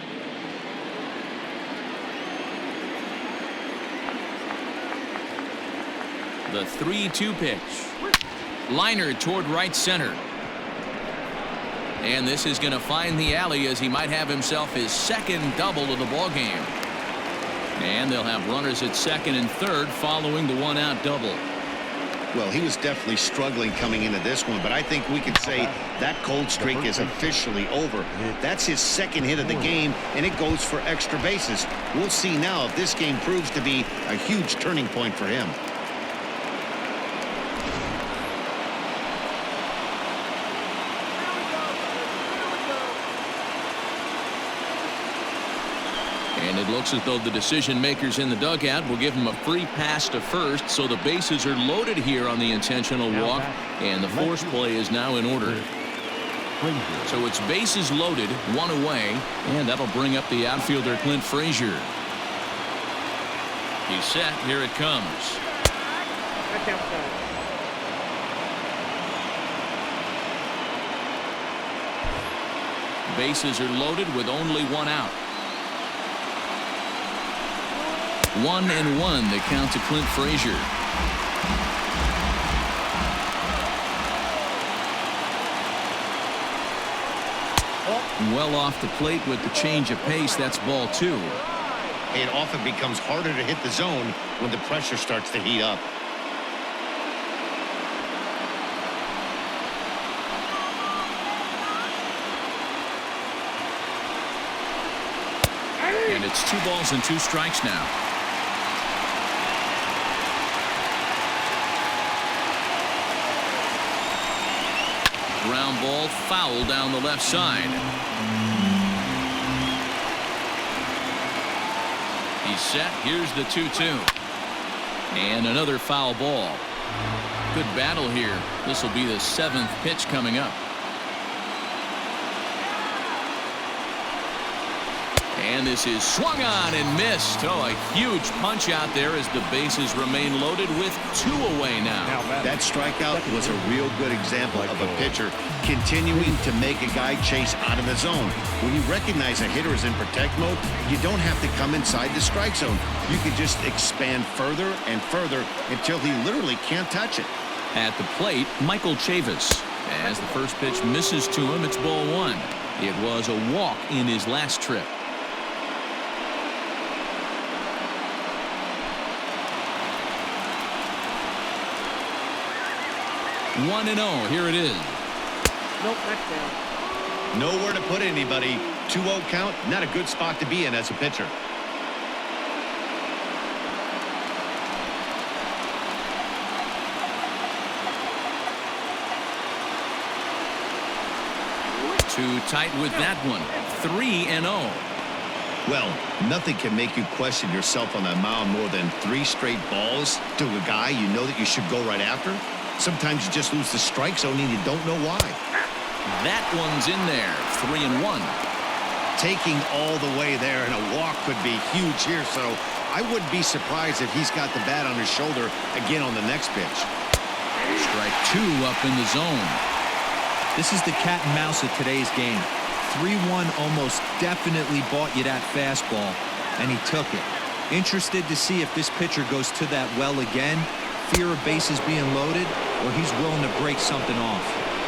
The 3-2 pitch. Liner toward right center. And this is going to find the alley as he might have himself his 2nd double of the ball game. And they'll have runners at 2nd and 3rd following the 1-out double. Well, he was definitely struggling coming into this one, but I think we could say that cold streak is officially over. That's his 2nd hit of the game, and it goes for extra bases. We'll see now if this game proves to be a huge turning point for him. And it looks as though the decision makers in the dugout will give him a free pass to first, so the bases are loaded here on the intentional walk, and the force play is now in order. So it's bases loaded, 1 away, and that'll bring up the outfielder Clint Frazier. He's set. Here it comes. Bases are loaded with only 1 out. 1-1 the count to Clint Frazier. Well off the plate with the change of pace. That's ball 2. It often becomes harder to hit the zone when the pressure starts to heat up. And it's 2 balls and 2 strikes now. Ground ball foul down the left side. He's set. Here's the 2-2. And another foul ball. Good battle here. This will be the 7th pitch coming up. And this is swung on and missed. Oh, a huge punch out there as the bases remain loaded with 2 away now. That strikeout was a real good example of a pitcher continuing to make a guy chase out of the zone. When you recognize a hitter is in protect mode, you don't have to come inside the strike zone. You can just expand further and further until he literally can't touch it. At the plate, Michael Chavis. As the first pitch misses to him, it's ball 1. It was a walk in his last trip. 1-0. Here it is. Nope, that's down. Nowhere to put anybody. 2-0 count. Not a good spot to be in as a pitcher. Too tight with that one. 3-0. Well, nothing can make you question yourself on that mound more than 3 straight balls to a guy you know that you should go right after. Sometimes you just lose the strike zone and you don't know why. That one's in there. 3-1. Taking all the way there, and a walk could be huge here, so I wouldn't be surprised if he's got the bat on his shoulder again on the next pitch. Strike 2 up in the zone. This is the cat and mouse of today's game. 3-1 almost definitely bought you that fastball, and he took it. Interested to see if this pitcher goes to that well again. Fear of bases being loaded, or he's willing to break something off.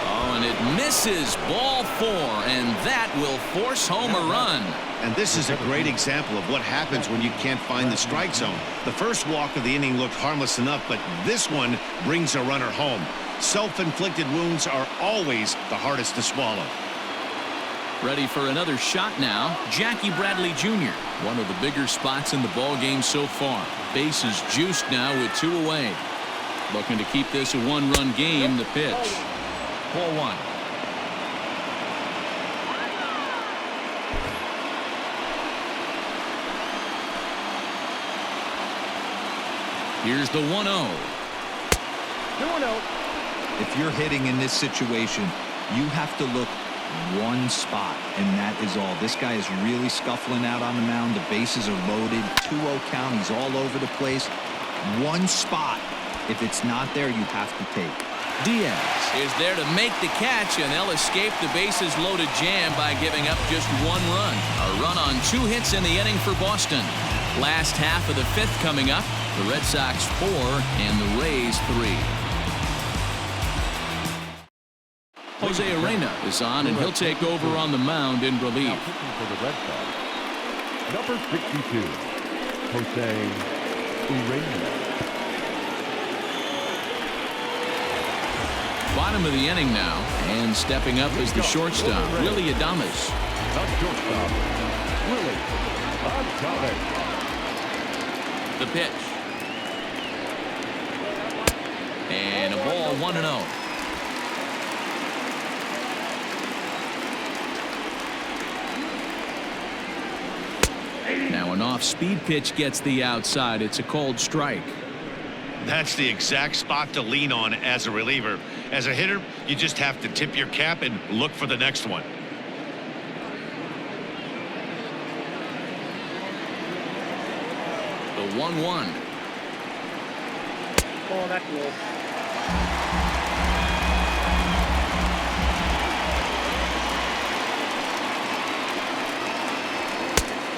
Oh, and it misses. Ball 4, and that will force home a run. And this is a great example of what happens when you can't find the strike zone. The first walk of the inning looked harmless enough, but this one brings a runner home. Self-inflicted wounds are always the hardest to swallow. Ready for another shot now. Jackie Bradley Jr., one of the bigger spots in the ball game so far. Bases juiced now with 2 away. Looking to keep this a 1-run game. The pitch. Ball 1. Here's the 1-0. 2-0. If you're hitting in this situation, you have to look one spot, and that is all. This guy is really scuffling out on the mound. The bases are loaded. 2-0 count. He's all over the place. One spot. If it's not there, you have to take. Diaz is there to make the catch, and they'll escape the bases loaded jam by giving up just 1 run. A run on 2 hits in the inning for Boston. Last half of the 5th coming up. The Red Sox 4 and the Rays 3. Jose Arena is on, and he'll take over on the mound in relief. Now pitching for the Red Sox, number 62, Jose Urena. Bottom of the inning now, and stepping up is the shortstop, Willie Adames. The shortstop, Willie Adames. The pitch. And a ball 1-0. Now an off-speed pitch gets the outside. It's a called strike. That's the exact spot to lean on as a reliever. As a hitter, you just have to tip your cap and look for the next one. The 1-1. Oh, that's low.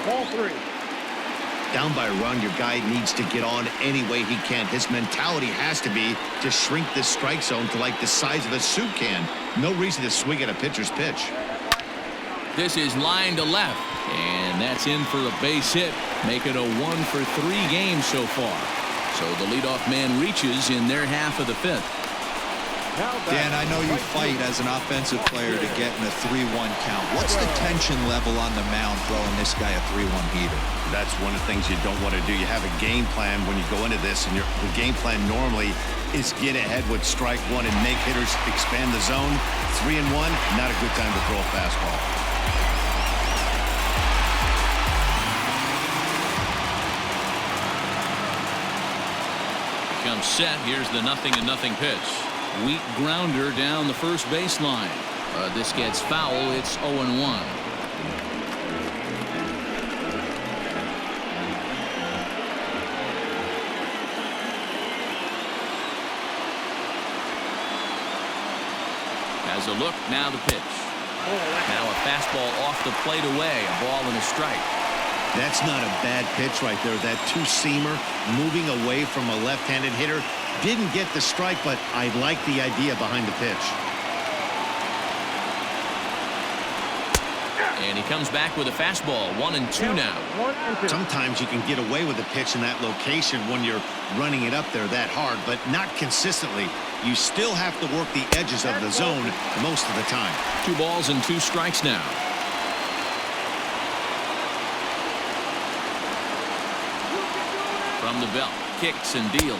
Ball 3. Down by a run, your guy needs to get on any way he can. His mentality has to be to shrink this strike zone to like the size of a soup can. No reason to swing at a pitcher's pitch. This is line to left, and that's in for a base hit, making a 1-for-3 game so far. So the leadoff man reaches in their half of the fifth. Dan, I know you fight as an offensive player to get in a 3-1 count. What's the tension level on the mound throwing this guy a 3-1 heater? That's one of the things you don't want to do. You have a game plan when you go into this, and the game plan normally is get ahead with strike one and make hitters expand the zone. 3-1, not a good time to throw a fastball. Comes set. Here's the 0-0 pitch. Weak grounder down the first baseline. This gets foul. It's 0-1. Has a look. Now the pitch. Now a fastball off the plate away. A ball and a strike. That's not a bad pitch right there. That two-seamer moving away from a left-handed hitter. Didn't get the strike, but I like the idea behind the pitch. And he comes back with a fastball. 1-2 now. Sometimes you can get away with a pitch in that location when you're running it up there that hard, but not consistently. You still have to work the edges of the zone most of the time. 2 balls and 2 strikes now. From the belt, kicks and deals.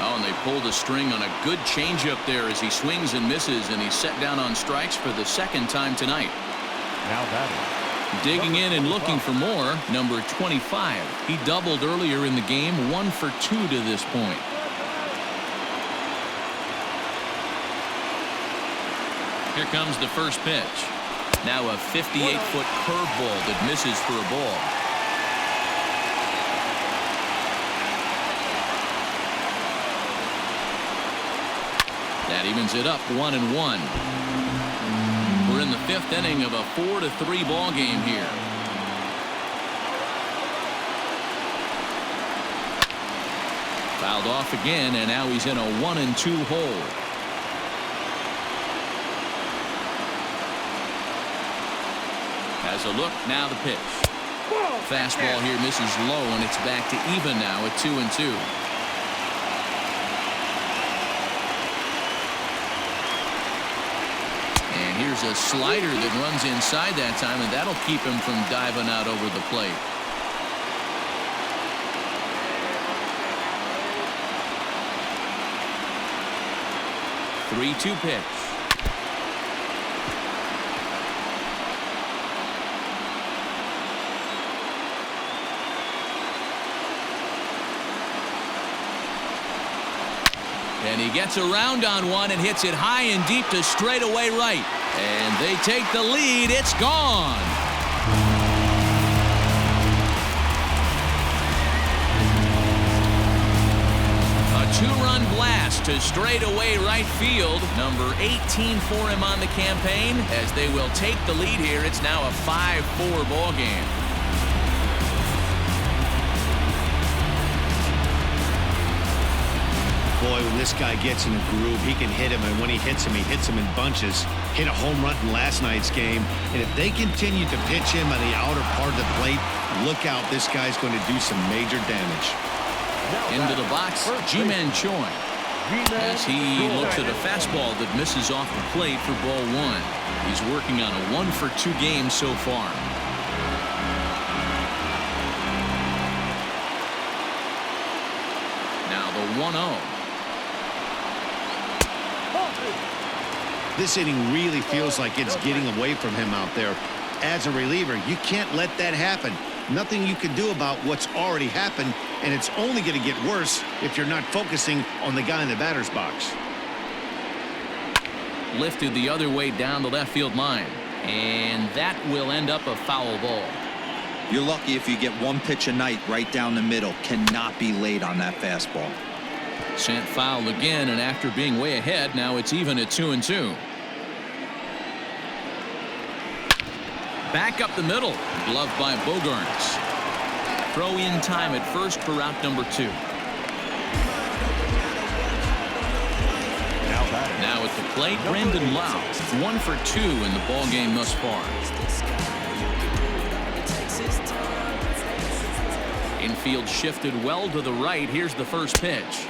Oh, and they pulled a string on a good changeup there as he swings and misses, and he's set down on strikes for the second time tonight. Now batting. Digging in and looking for more, number 25. He doubled earlier in the game, 1 for 2 to this point. Here comes the first pitch. Now a 58-foot curveball that misses for a ball. That evens it up 1-1. We're in the 5th inning of a 4-3 ball game here. Fouled off again, and now he's in a 1-2 hole. Has a look. Now the pitch. Fastball here misses low, and it's back to even now at 2-2. Here's a slider that runs inside that time, and that'll keep him from diving out over the plate. Three-two pitch. And he gets around on one and hits it high and deep to straightaway right. And they take the lead. It's gone. A 2-run blast to straightaway right field. Number 18 for him on the campaign. As they will take the lead here, it's now a 5-4 ball game. Boy, when this guy gets in a groove, he can hit him, and when he hits him in bunches. Hit a home run in last night's game, and if they continue to pitch him on the outer part of the plate, look out, this guy's going to do some major damage. Into the box, Ji-Man Choi, as he looks at a fastball that misses off the plate for ball 1. He's working on a 1-for-2 game so far. Now the 1-0. This inning really feels like it's getting away from him out there. As a reliever, you can't let that happen. Nothing you can do about what's already happened, and it's only going to get worse if you're not focusing on the guy in the batter's box. Lifted the other way down the left field line, and that will end up a foul ball. You're lucky if you get one pitch a night right down the middle. Cannot be late on that fastball. Sent foul again, and after being way ahead, now it's even at 2-2. Back up the middle, gloved by Bogarts. Throw in time at first for out number 2. Now at the plate, Brandon Lau. 1 for 2 in the ball game thus far. Infield shifted well to the right. Here's the first pitch.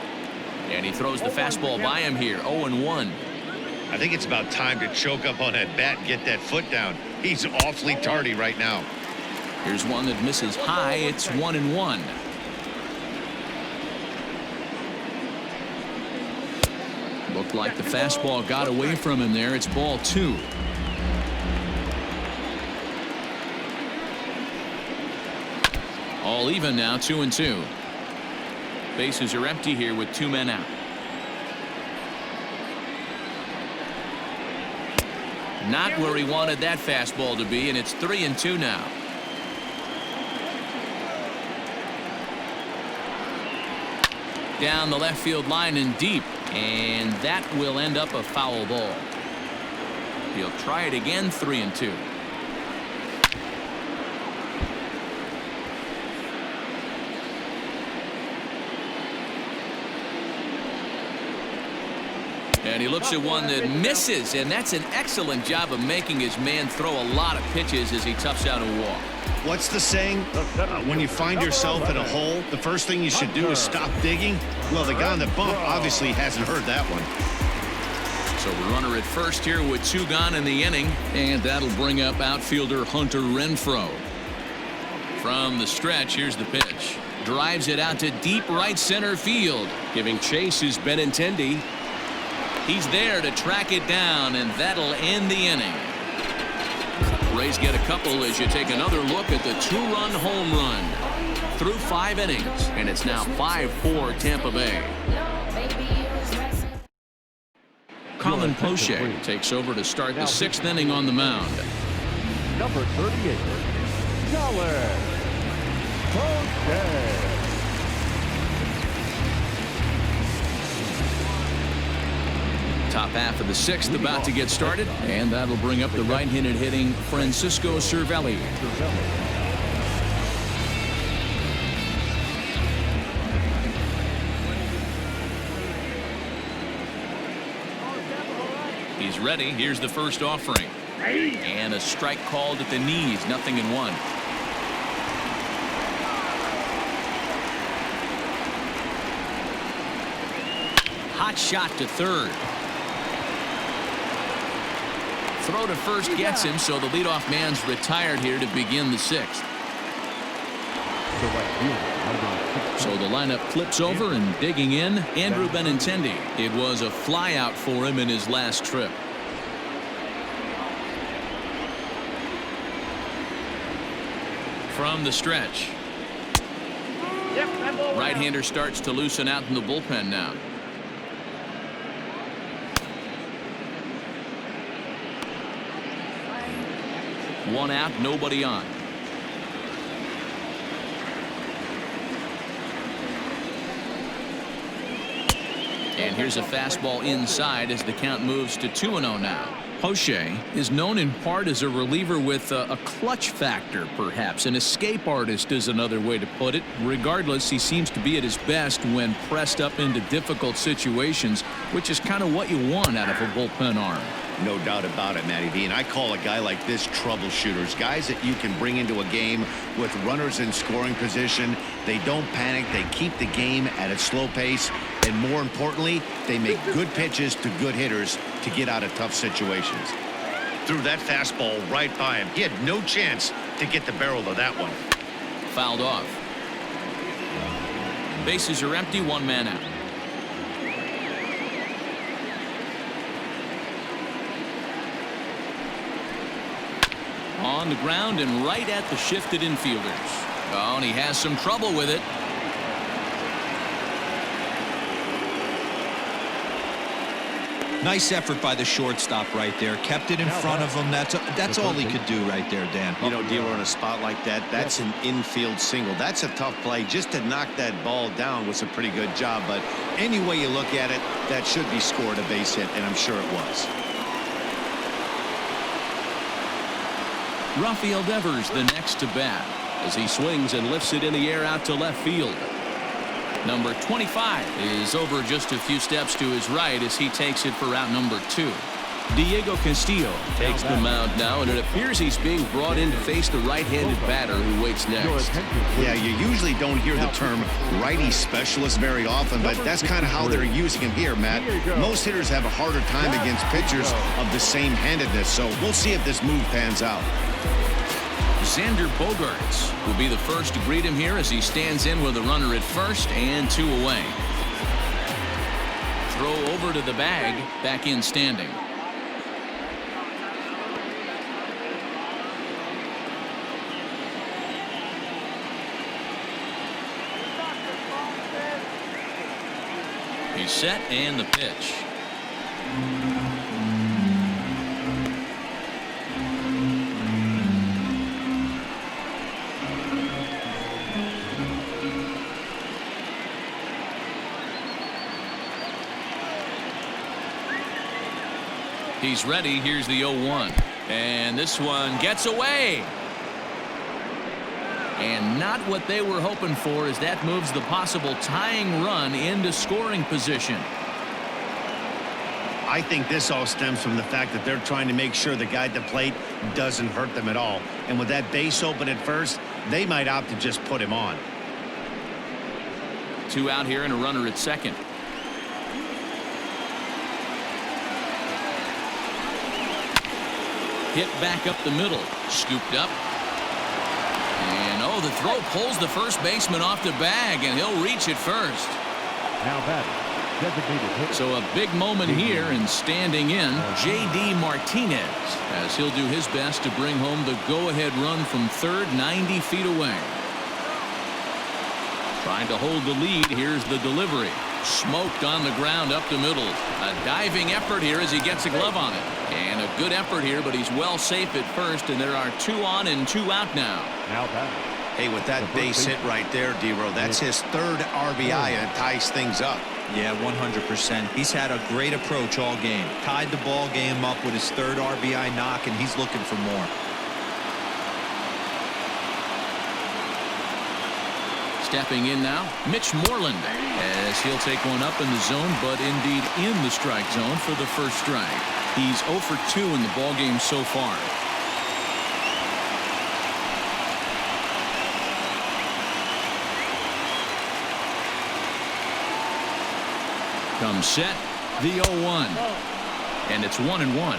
And he throws the fastball by him here. 0-1. I think it's about time to choke up on that bat and get that foot down. He's awfully tardy right now. Here's one that misses high. It's 1-1. Looked like the fastball got away from him there. It's ball 2. All even now, 2-2. Bases are empty here with 2 men out. Not where he wanted that fastball to be, and it's 3-2 now. Down the left field line and deep, and that will end up a foul ball. He'll try it again. 3-2. And he looks at one that misses, and that's an excellent job of making his man throw a lot of pitches as he toughs out a walk. What's the saying? When you find yourself in a hole, the first thing you should do is stop digging. Well, the guy on the bump obviously hasn't heard that one. So the runner at first here with 2 gone in the inning, and that'll bring up outfielder Hunter Renfroe. From the stretch, here's the pitch. Drives it out to deep right center field. Giving chase is Benintendi. He's there to track it down, and that'll end the inning. Rays get a couple as you take another look at the 2-run home run. Through 5 innings, and it's now 5-4 Tampa Bay. Colin Poche takes over to start the 6th inning on the mound. Number 38, Colin Poche. Top half of the 6th about to get started, and that'll bring up the right-handed hitting Francisco Cervelli. He's ready. Here's the first offering. And a strike called at the knees. 0-1. Hot shot to third. Throw to first gets him, so the leadoff man's retired here to begin the 6th. So the lineup flips over, and digging in, Andrew Benintendi. It was a flyout for him in his last trip. From the stretch. Right-hander starts to loosen out in the bullpen now. One out, nobody on. And here's a fastball inside as the count moves to 2-0 now. Poche is known in part as a reliever with a clutch factor, perhaps. An escape artist is another way to put it. Regardless, he seems to be at his best when pressed up into difficult situations, which is kind of what you want out of a bullpen arm. No doubt about it, Matty V. And I call a guy like this troubleshooters. Guys that you can bring into a game with runners in scoring position. They don't panic. They keep the game at a slow pace. And more importantly, they make good pitches to good hitters to get out of tough situations. Threw that fastball right by him. He had no chance to get the barrel of that one. Fouled off. Bases are empty. 1 man out. On the ground and right at the shifted infielders. Oh, and he has some trouble with it. Nice effort by the shortstop right there. Kept it in front of him. That's all he could do right there, Dan. You know, dealer on a spot like that, that's an infield single. That's a tough play. Just to knock that ball down was a pretty good job. But any way you look at it, that should be scored a base hit, and I'm sure it was. Rafael Devers the next to bat. as he swings and lifts it in the air out to left field. Number 25 is over just a few steps to his right as he takes it for route number 2. Diego Castillo takes the mound now, and it appears he's being brought in to face the right-handed batter who waits next. Yeah, you usually don't hear the term righty specialist very often, but that's kind of how they're using him here, Matt. Most hitters have a harder time against pitchers of the same handedness, so we'll see if this move pans out. Xander Bogaerts will be the first to greet him here as he stands in with a runner at first and 2 away. Throw over to the bag, back in standing. He's set and the pitch. He's ready. Here's the 0-1. And this one gets away. And not what they were hoping for, as that moves the possible tying run into scoring position. I think this all stems from the fact that they're trying to make sure the guy at the plate doesn't hurt them at all. And with that base open at first, they might opt to just put him on. 2 out here and a runner at second. Hit back up the middle. Scooped up. And oh, the throw pulls the first baseman off the bag, and he'll reach it first. Now batting, designated hitter. So a big moment here, and standing in, J.D. Martinez, as he'll do his best to bring home the go-ahead run from third, 90 feet away. Trying to hold the lead. Here's the delivery. Smoked on the ground up the middle. A diving effort here as he gets a glove on it. And a good effort here, but he's well safe at first, and there are 2 on and 2 out now. Now batting. Hey, with that base hit right there, D-Row, that's his 3rd RBI, and it ties things up. Yeah, 100%. He's had a great approach all game. Tied the ball game up with his 3rd RBI knock, and he's looking for more. Stepping in now, Mitch Moreland, as he'll take one up in the zone, but indeed in the strike zone for the first strike. He's 0 for 2 in the ballgame so far. Comes set, the 0-1, and it's 1-1.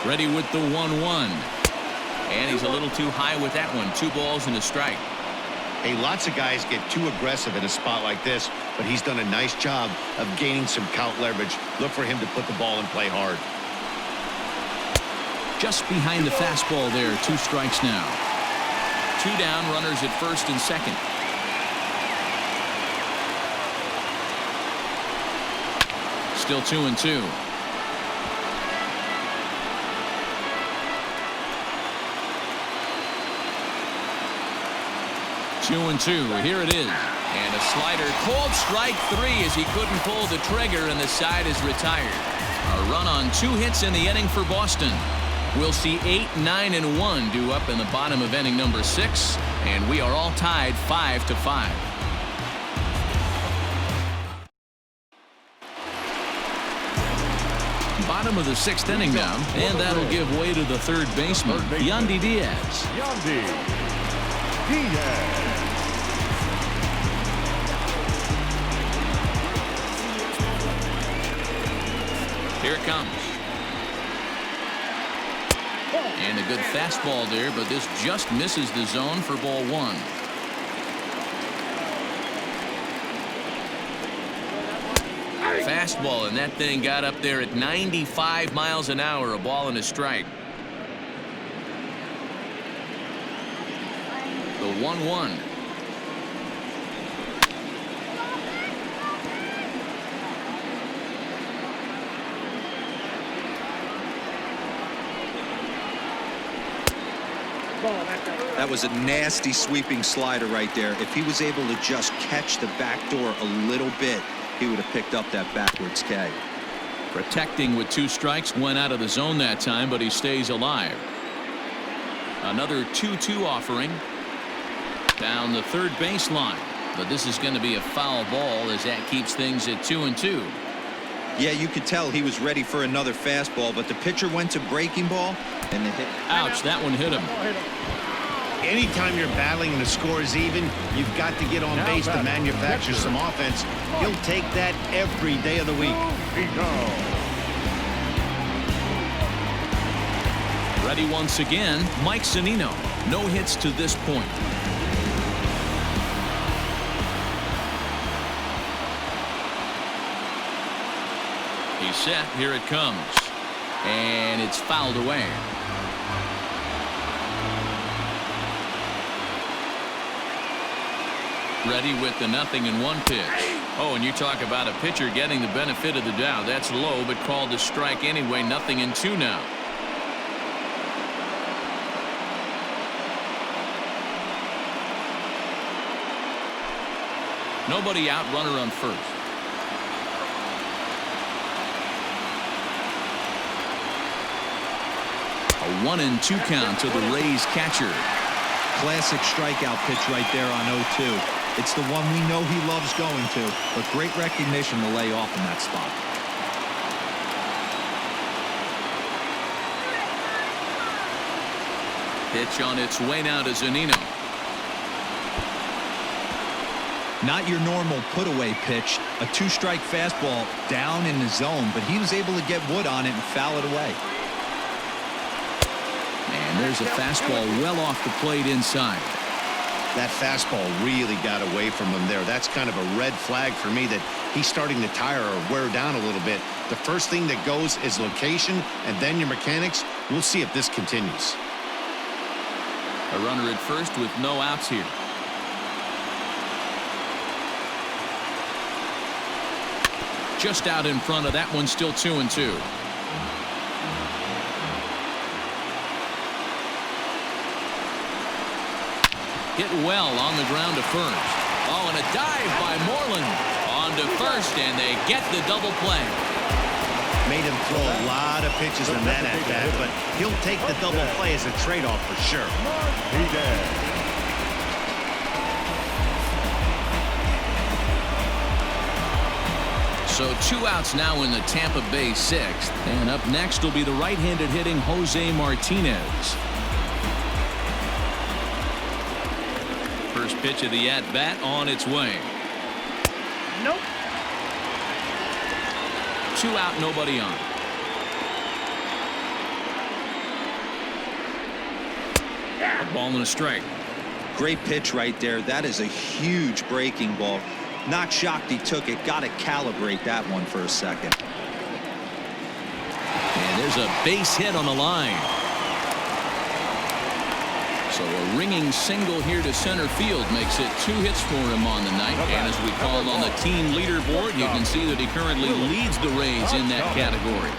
Ready with the 1-1. And he's a little too high with that one. 2 balls and a strike. Hey, lots of guys get too aggressive in a spot like this, but he's done a nice job of gaining some count leverage. Look for him to put the ball and play hard. Just behind the fastball there. 2 strikes now. 2 down, runners at first and second. Still 2-2. 2-2. Here it is. And a slider. Called strike 3 as he couldn't pull the trigger, and the side is retired. A run on 2 hits in the inning for Boston. We'll see 8, 9, and 1 due up in the bottom of inning number 6, and we are all tied 5-5. Bottom of the 6th inning now, and that'll give way to the 3rd baseman, Yandy Diaz. Yandy Diaz. Here it comes. And a good fastball there, but this just misses the zone for ball 1. Fastball, and that thing got up there at 95 miles an hour, a ball and a strike. The 1-1. That was a nasty sweeping slider right there. If he was able to just catch the back door a little bit, he would have picked up that backwards K. Protecting with 2 strikes, went out of the zone that time, but he stays alive. Another 2-2 offering down the third baseline, but this is going to be a foul ball as that keeps things at 2-2. Yeah, you could tell he was ready for another fastball, but the pitcher went to breaking ball and the hit. Ouch, that one hit him. Anytime you're battling and the score is even, you've got to get on base to manufacture some offense. He'll take that every day of the week. Ready once again, Mike Zunino. No hits to this point. He's set. Here it comes. And it's fouled away. Ready with the 0-1 pitch. Oh, and you talk about a pitcher getting the benefit of the doubt. That's low, but called a strike anyway. 0-2 now. Nobody out, runner on first. A 1-2 count to the Rays catcher. Classic strikeout pitch right there on 0-2. It's the one we know he loves going to, but great recognition to lay off in that spot. Pitch on its way now to Zunino. Not your normal put-away pitch, a 2-strike fastball down in the zone, but he was able to get wood on it and foul it away. And there's a fastball well off the plate inside. That fastball really got away from him there. That's kind of a red flag for me that he's starting to tire or wear down a little bit. The first thing that goes is location and then your mechanics. We'll see if this continues. A runner at first with no outs here. Just out in front of that one, still 2-2. Hit well on the ground to first. Oh, and a dive by Moreland on to first, and they get the double play. Made him throw a lot of pitches in that at-bat, but he'll take the double play as a trade-off for sure. So 2 outs now in the Tampa Bay 6th. And up next will be the right-handed hitting Jose Martinez. First pitch of the at-bat on its way. Nope. 2 out, nobody on. A ball and a strike. Great pitch right there. That is a huge breaking ball. Not shocked he took it. Got to calibrate that one for a second. And there's a base hit on the line. So a ringing single here to center field makes it 2 hits for him on the night. And as we call on the team leaderboard, you can see that he currently leads the Rays in that category.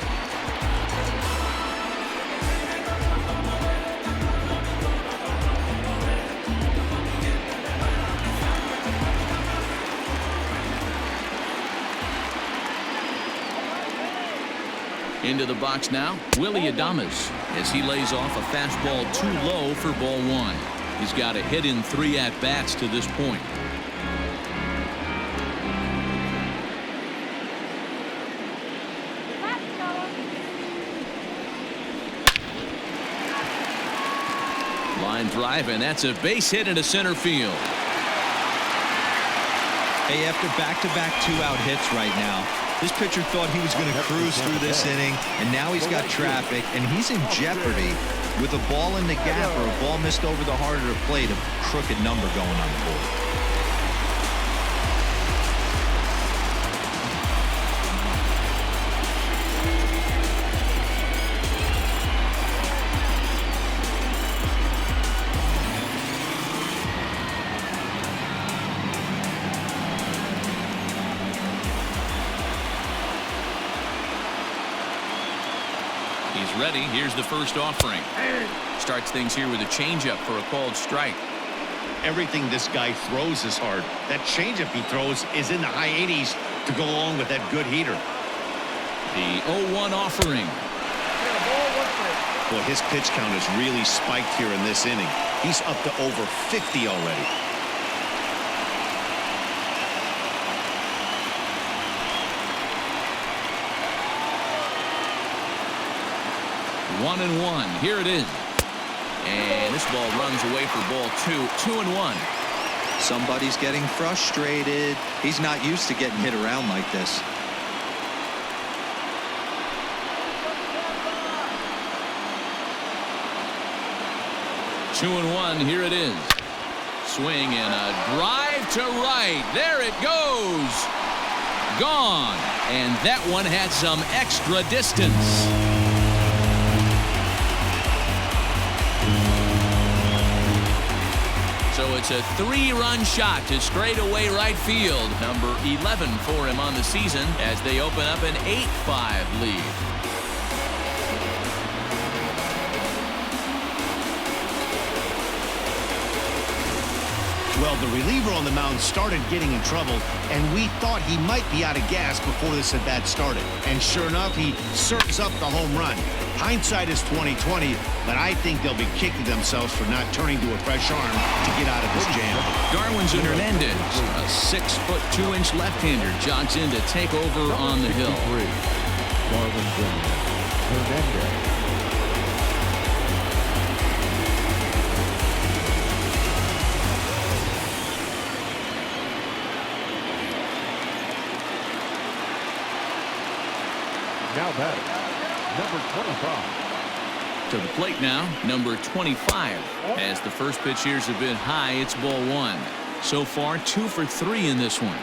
Into the box now, Willie Adames, as he lays off a fastball too low for ball 1. He's got a hit in 3 at-bats to this point. Line drive, and that's a base hit into center field. Hey, after back-to-back 2-out hits right now, this pitcher thought he was going to cruise through this inning, and now he's got traffic, and he's in jeopardy with a ball in the gap or a ball missed over the heart of the plate, a crooked number going on the board. He's ready. Here's the first offering. Starts things here with a changeup for a called strike. Everything this guy throws is hard. That changeup he throws is in the high 80s. to go along with that good heater. The 0-1 offering. Boy, his pitch count has really spiked here in this inning. He's up to over 50 already. 1-1. Here it is. And this ball runs away for ball 2. 2-1. Somebody's getting frustrated. He's not used to getting hit around like this. Two and one. Here it is. Swing and a drive to right. There it goes. Gone. And that one had some extra distance. So it's a 3-run shot to straightaway right field. Number 11 for him on the season as they open up an 8-5 lead. Well, the reliever on the mound started getting in trouble, and we thought he might be out of gas before this at-bat started. And sure enough, he serves up the home run. Hindsight is 20/20, but I think they'll be kicking themselves for not turning to a fresh arm to get out of this jam. Darwinzon Hernandez, a 6-foot 2-inch left-hander, jogs in to take over on the hill. Darwinzon Hernandez. Now batting, number 25. To the plate now, number 25. As the first pitch here's a bit high, it's ball 1. So far, 2 for 3 in this one.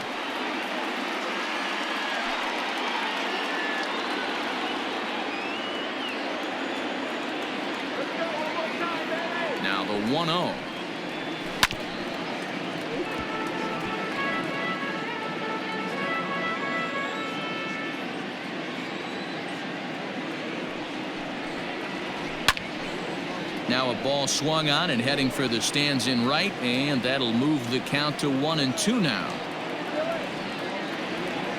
Now the 1-0. Now a ball swung on and heading for the stands in right, and that'll move the count to 1-2 now.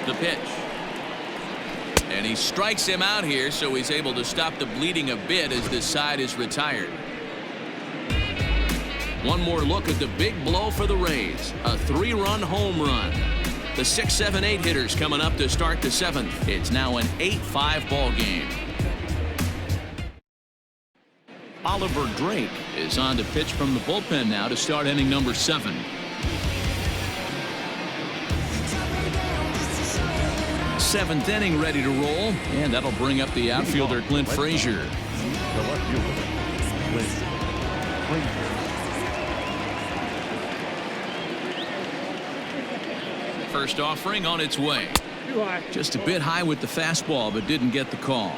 The pitch. And he strikes him out here, so he's able to stop the bleeding a bit as this side is retired. One more look at the big blow for the Rays. A 3-run home run. The 6, 7, 8 hitters coming up to start the 7th. It's now an 8-5 ball game. Oliver Drake is on to pitch from the bullpen now to start inning number 7. Seventh inning ready to roll, and that'll bring up the outfielder Clint Frazier. The left fielder, Clint Frazier. First offering on its way. Just a bit high with the fastball, but didn't get the call.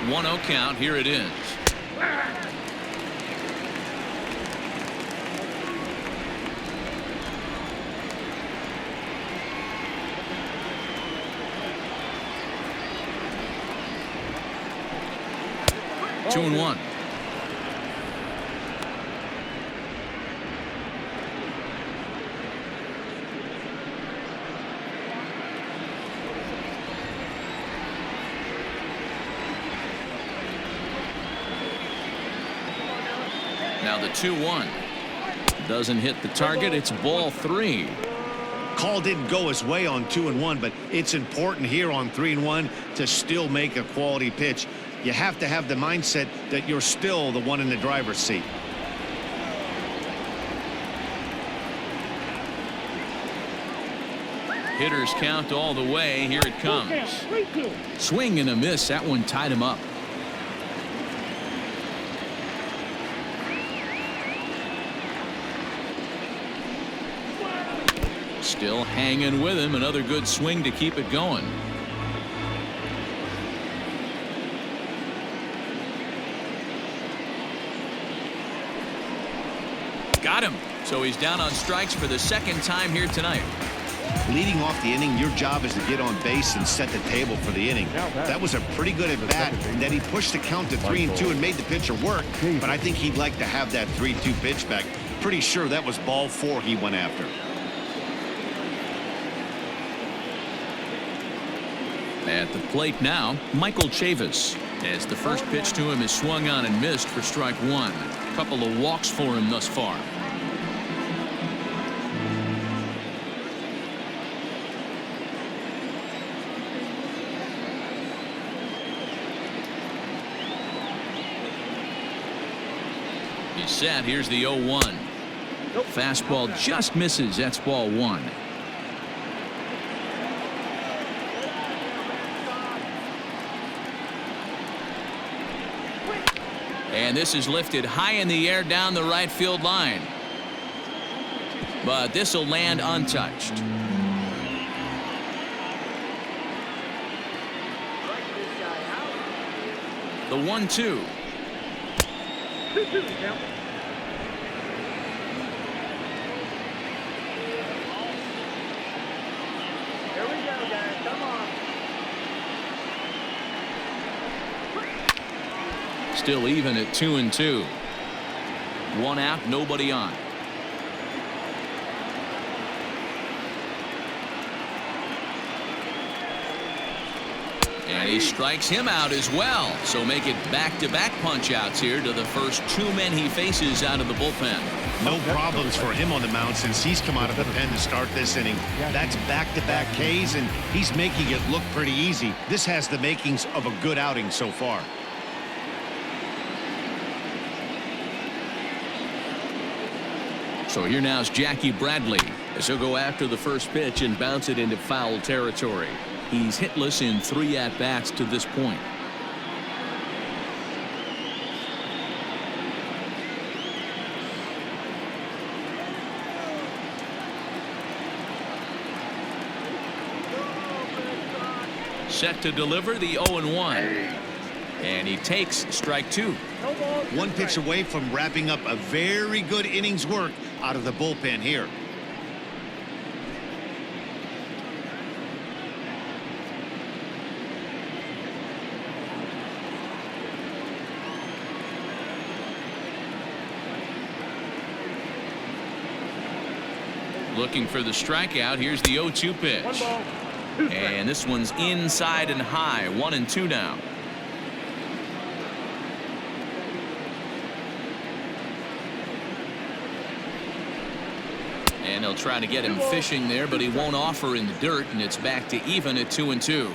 1-0 count. Here it is. Two and 1. Now the 2-1 doesn't hit the target. It's ball 3. Call didn't go his way on 2-1, but it's important here on 3-1 to still make a quality pitch. You have to have the mindset that you're still the one in the driver's seat. Hitters count all the way. Here it comes. Swing and a miss. That one tied him up. Still hanging with him. Another good swing to keep it going. Got him. So he's down on strikes for the second time here tonight. Leading off the inning, your job is to get on base and set the table for the inning. That was a pretty good at bat, and then he pushed the count to 3-2 and made the pitcher work, but I think he'd like to have that 3-2 pitch back. Pretty sure that was ball 4 he went after. At the plate now, Michael Chavis, as the first pitch to him is swung on and missed for strike 1. A couple of walks for him thus far. He's set. Here's the 0-1. Fastball just misses. That's ball 1. And this is lifted high in the air down the right field line. But this will land untouched. The 1-2. Still even at 2-2. 1 out, nobody on. And he strikes him out as well. So make it back-to-back punch-outs here to the first 2 men he faces out of the bullpen. No problems for him on the mound since he's come out of the pen to start this inning. That's back-to-back Ks, and he's making it look pretty easy. This has the makings of a good outing so far. So here now is Jackie Bradley as he'll go after the first pitch and bounce it into foul territory. He's hitless in 3 at-bats to this point. Set to deliver the 0-1. And he takes strike 2. 1 pitch away from wrapping up a very good innings work out of the bullpen here. Looking for the strikeout. Here's the 0-2 pitch. And this one's inside and high. 1-2 now. And they'll try to get him fishing there, but he won't offer in the dirt, and it's back to even at 2-2.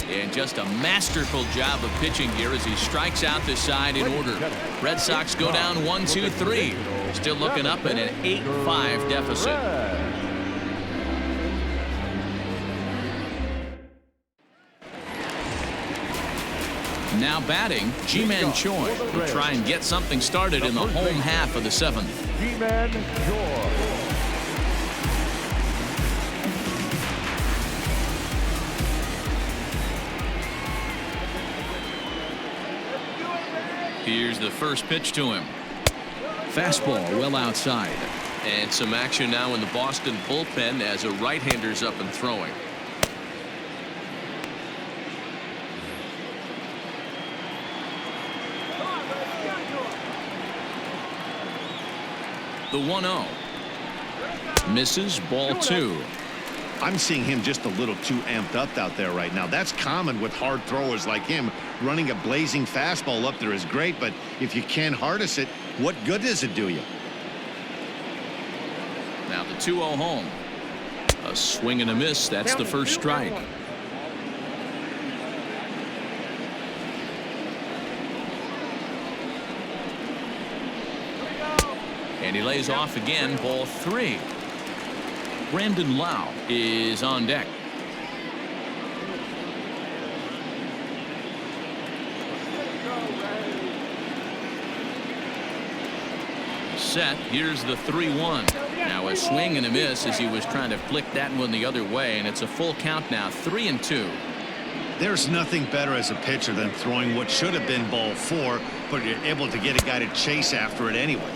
And just a masterful job of pitching here as he strikes out the side in order. Red Sox go down 1-2-3. Still looking up in an 8-5 deficit. Now batting, Ji-Man Choi will try and get something started in the home half of the 7th. Ji-Man Choi. Here's the first pitch to him. Fastball well outside. And some action now in the Boston bullpen as a right-hander's up and throwing. The 1-0. Misses, ball 2. I'm seeing him just a little too amped up out there right now. That's common with hard throwers like him. Running a blazing fastball up there is great, but if you can't harness it, what good does it do you? Now the 2-0 home. A swing and a miss. That's the first strike. And he lays off again, ball 3. Brandon Lau is on deck. Set. Here's the 3-1. Now a swing and a miss as he was trying to flick that one the other way, and it's a full count now, 3-2. There's nothing better as a pitcher than throwing what should have been ball 4, but you're able to get a guy to chase after it anyway.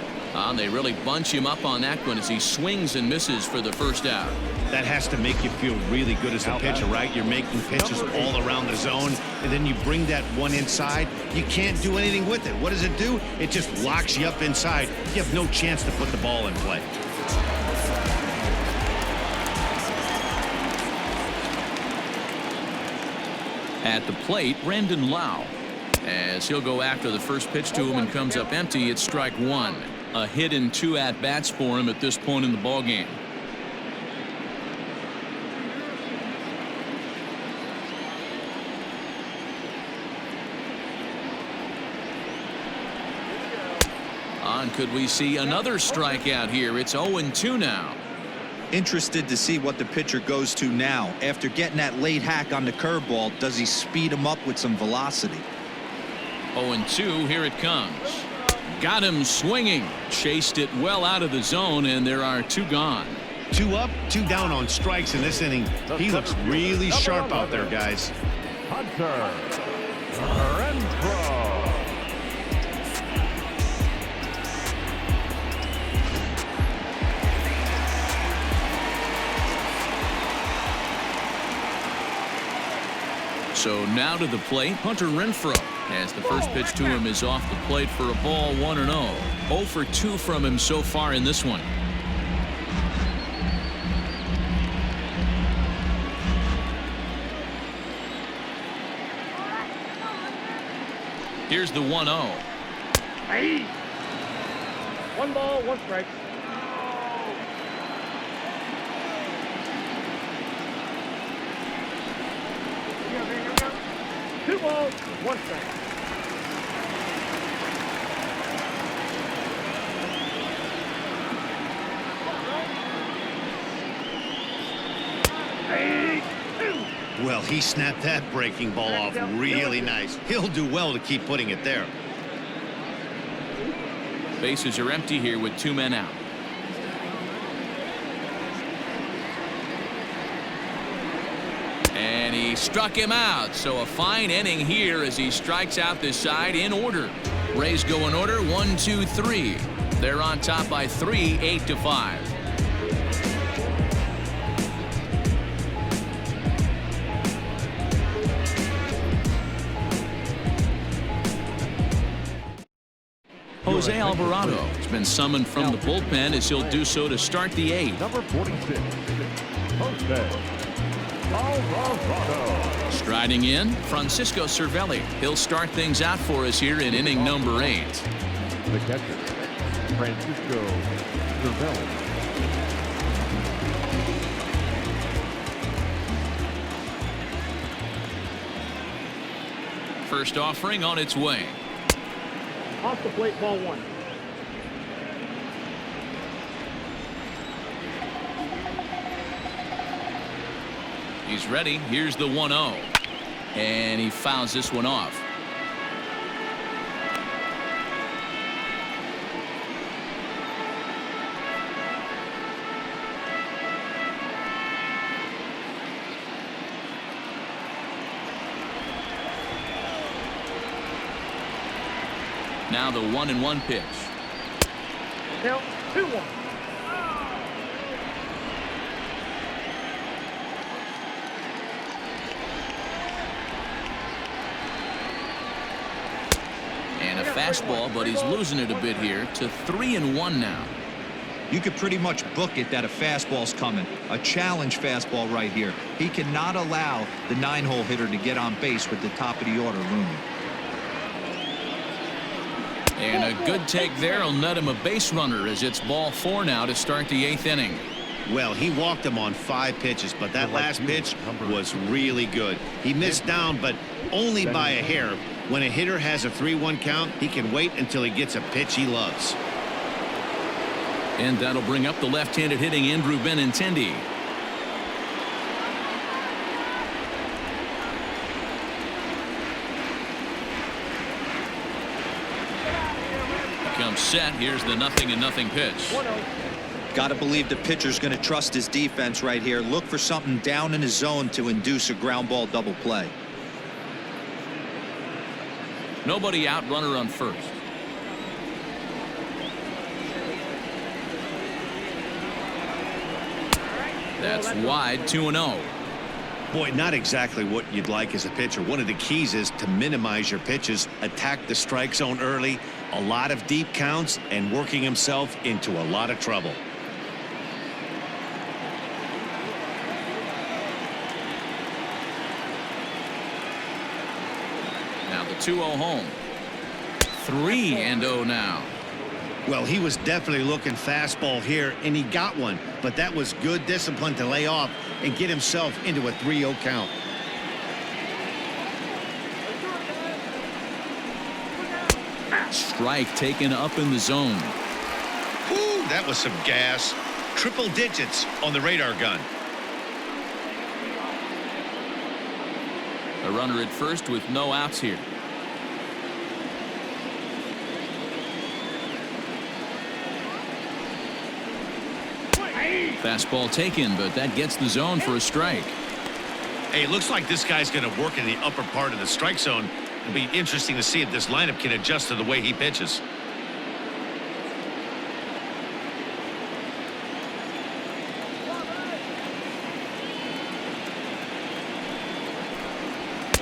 They really bunch him up on that one as he swings and misses for the first out. That has to make you feel really good as a pitcher, right? You're making pitches all around the zone, and then you bring that one inside. You can't do anything with it. What does it do? It just locks you up inside. You have no chance to put the ball in play. At the plate, Brandon Lau. As he'll go after the first pitch to him and comes up empty, it's strike 1. A hit and 2 at-bats for him at this point in the ballgame. Could we see another strikeout here? It's 0-2 now. Interested to see what the pitcher goes to now. After getting that late hack on the curveball, does he speed him up with some velocity? 0-2, here it comes. Got him swinging. Chased it well out of the zone, and there are 2 gone. 2 up, 2 down on strikes in this inning. He looks really sharp out there, guys. Hunter Renfroe. So now to the plate, Hunter Renfroe, as the first pitch to him is off the plate for a ball, 1-0. 0 for 2 from him so far in this one. Here's the 1-0. Hey. 1 ball, 1 strike. Two balls, 1 strike. Well, he snapped that breaking ball off really nice. He'll do well to keep putting it there. Bases are empty here with 2 men out. And he struck him out. So a fine inning here as he strikes out this side in order. Rays go in order 1, 2, 3. They're on top by 3, 8-5. Jose Alvarado has been summoned from the bullpen as he'll do so to start the 8th. Number 46, Jose Alvarado. Striding in, Francisco Cervelli. He'll start things out for us here in inning number 8. The catcher, Francisco Cervelli. First offering on its way. Off the plate, ball 1. He's ready. Here's the 1-0. And he fouls this one off. Now the 1-1 pitch. Now 2-1. And a fastball, but he's losing it a bit here to 3-1 now. You could pretty much book it that a fastball's coming. A challenge fastball right here. He cannot allow the 9-hole hitter to get on base with the top of the order looming. And a good take there will net him a base runner as it's ball 4 now to start the 8th inning. Well, he walked him on 5 pitches, but that last pitch was really good. He missed down, but only by a hair. When a hitter has a 3-1 count, he can wait until he gets a pitch he loves. And that'll bring up the left-handed hitting Andrew Benintendi. Comes set. Here's the 0-0 pitch. 1-0. Got to believe the pitcher's going to trust his defense right here. Look for something down in his zone to induce a ground ball double play. Nobody out, runner on first. That's wide, 2-0. Boy, not exactly what you'd like as a pitcher. One of the keys is to minimize your pitches, attack the strike zone early, a lot of deep counts, and working himself into a lot of trouble. Now the 2-0 home. 3-0 now. Well, he was definitely looking fastball here, and he got one. But that was good discipline to lay off and get himself into a 3-0 count. Strike taken up in the zone. Ooh, that was some gas. Triple digits on the radar gun. A runner at first with no outs here. Fastball taken, but that gets the zone for a strike. Hey, it looks like this guy's going to work in the upper part of the strike zone. It'll be interesting to see if this lineup can adjust to the way he pitches.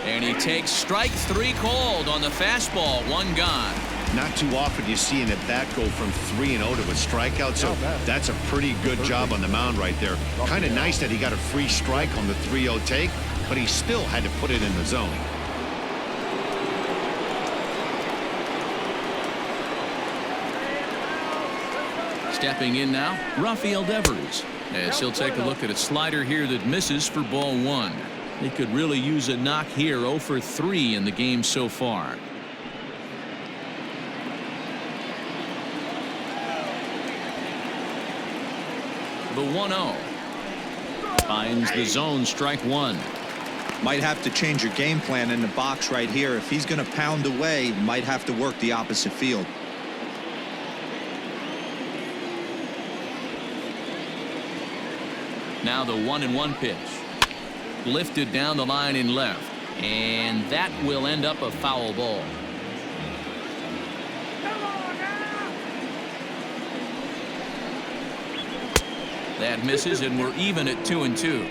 And he takes strike 3 called on the fastball. 1 gone. Not too often you see an at-bat go from 3-0 to a strikeout, so that's a pretty good job on the mound right there. Kind of nice that he got a free strike on the 3-0 take, but he still had to put it in the zone. Stepping in now, Rafael Devers, as he'll take a look at a slider here that misses for ball 1. They could really use a knock here. 0 for 3 in the game so far. The 1-0 finds the zone, strike 1. Might have to change your game plan in the box right here. If he's going to pound away, might have to work the opposite field. Now the 1-1 pitch. Lifted down the line in left, and that will end up a foul ball. That misses, and we're even at 2-2.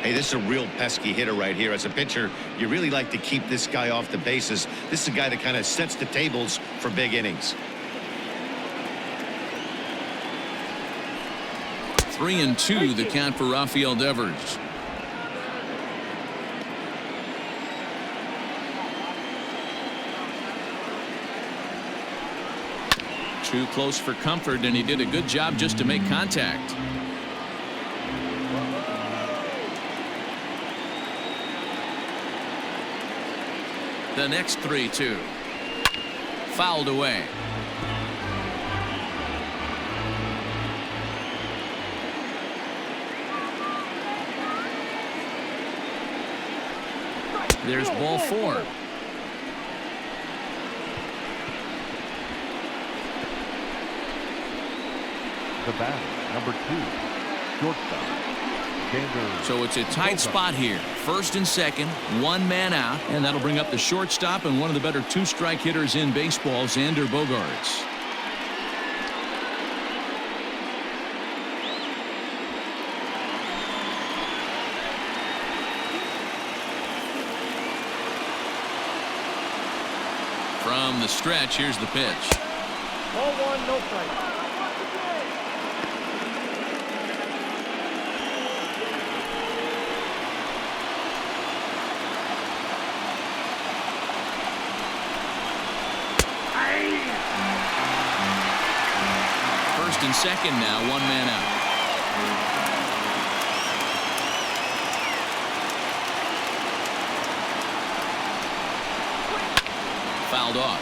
Hey, this is a real pesky hitter right here. As a pitcher, you really like to keep this guy off the bases. This is a guy that kind of sets the tables for big innings. 3-2 the count for Rafael Devers. Too close for comfort, and he did a good job just to make contact. The next 3-2. Fouled away. There's ball 4. The batter, number 2, shortstop. So it's a tight spot here. First and second, 1 man out, and that'll bring up the shortstop and one of the better 2-strike hitters in baseball, Xander Bogaerts. From the stretch, here's the pitch. Ball 1, no strike. First and second now, 1 man out. Fouled off.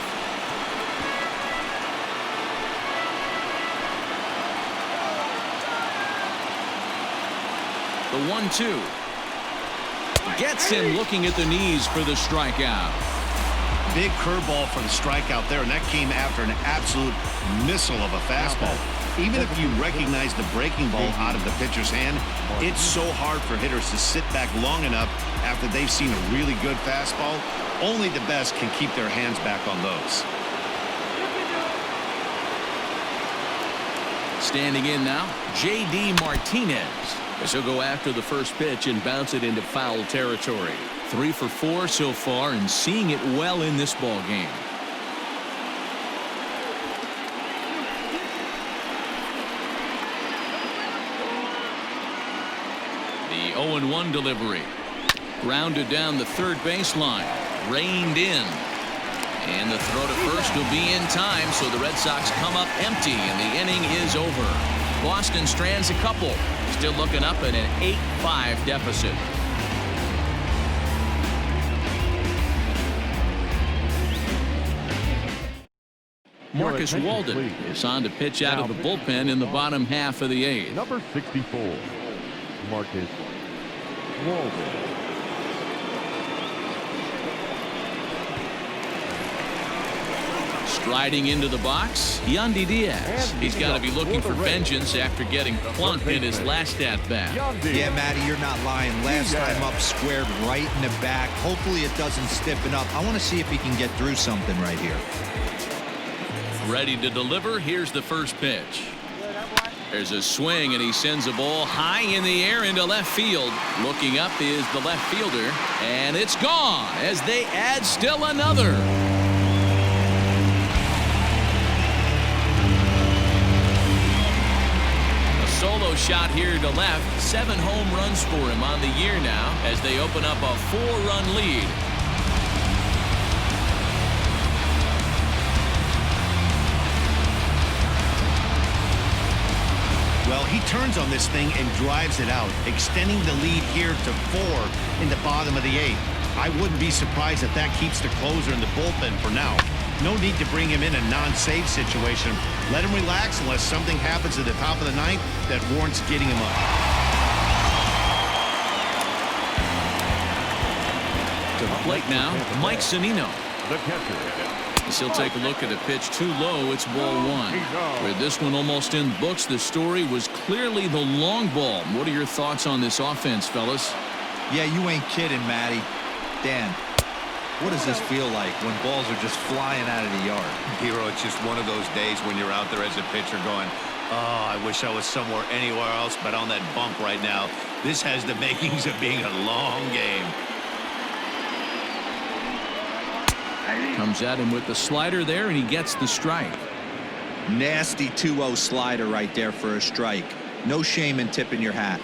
The 1-2. Gets him looking at the knees for the strikeout. Big curveball for the strikeout there, and that came after an absolute missile of a fastball. Even if you recognize the breaking ball out of the pitcher's hand, it's so hard for hitters to sit back long enough after they've seen a really good fastball. Only the best can keep their hands back on those. Standing in now, J.D. Martinez, as he'll go after the first pitch and bounce it into foul territory. 3 for 4 so far and seeing it well in this ball game. The 0-1 delivery. Grounded down the third baseline. Reined in. And the throw to first will be in time, so the Red Sox come up empty, and the inning is over. Boston strands a couple. Still looking up at an 8-5 deficit. Marcus Walden is on to pitch out of the bullpen in the bottom half of the 8th. Number 64, Marcus Walden. Striding into the box, Yandy Diaz. He's got to be looking for vengeance after getting plunked in his last at-bat. Yeah, Matty, you're not lying. Last time up, squared right in the back. Hopefully it doesn't stiffen up. I want to see if he can get through something right here. Ready to deliver. Here's the first pitch. There's a swing, and he sends a ball high in the air into left field. Looking up is the left fielder, and it's gone as they add still another. Solo shot here to left. 7 home runs for him on the year now as they open up a 4-run lead. Well, he turns on this thing and drives it out, extending the lead here to 4 in the bottom of the 8th. I wouldn't be surprised if that keeps the closer in the bullpen for now. No need to bring him in a non-save situation. Let him relax unless something happens at the top of the 9th that warrants getting him up. To the plate now, Mike Zunino. The catcher. As he'll take a look at a pitch too low, it's ball 1. With this one almost in books, the story was clearly the long ball. What are your thoughts on this offense, fellas? Yeah, you ain't kidding, Matty. Dan, what does this feel like when balls are just flying out of the yard? Hero, it's just one of those days when you're out there as a pitcher going, oh, I wish I was somewhere anywhere else but on that bump right now. This has the makings of being a long game. Comes at him with the slider there, and he gets the strike. Nasty 2-0 slider right there for a strike. No shame in tipping your hat.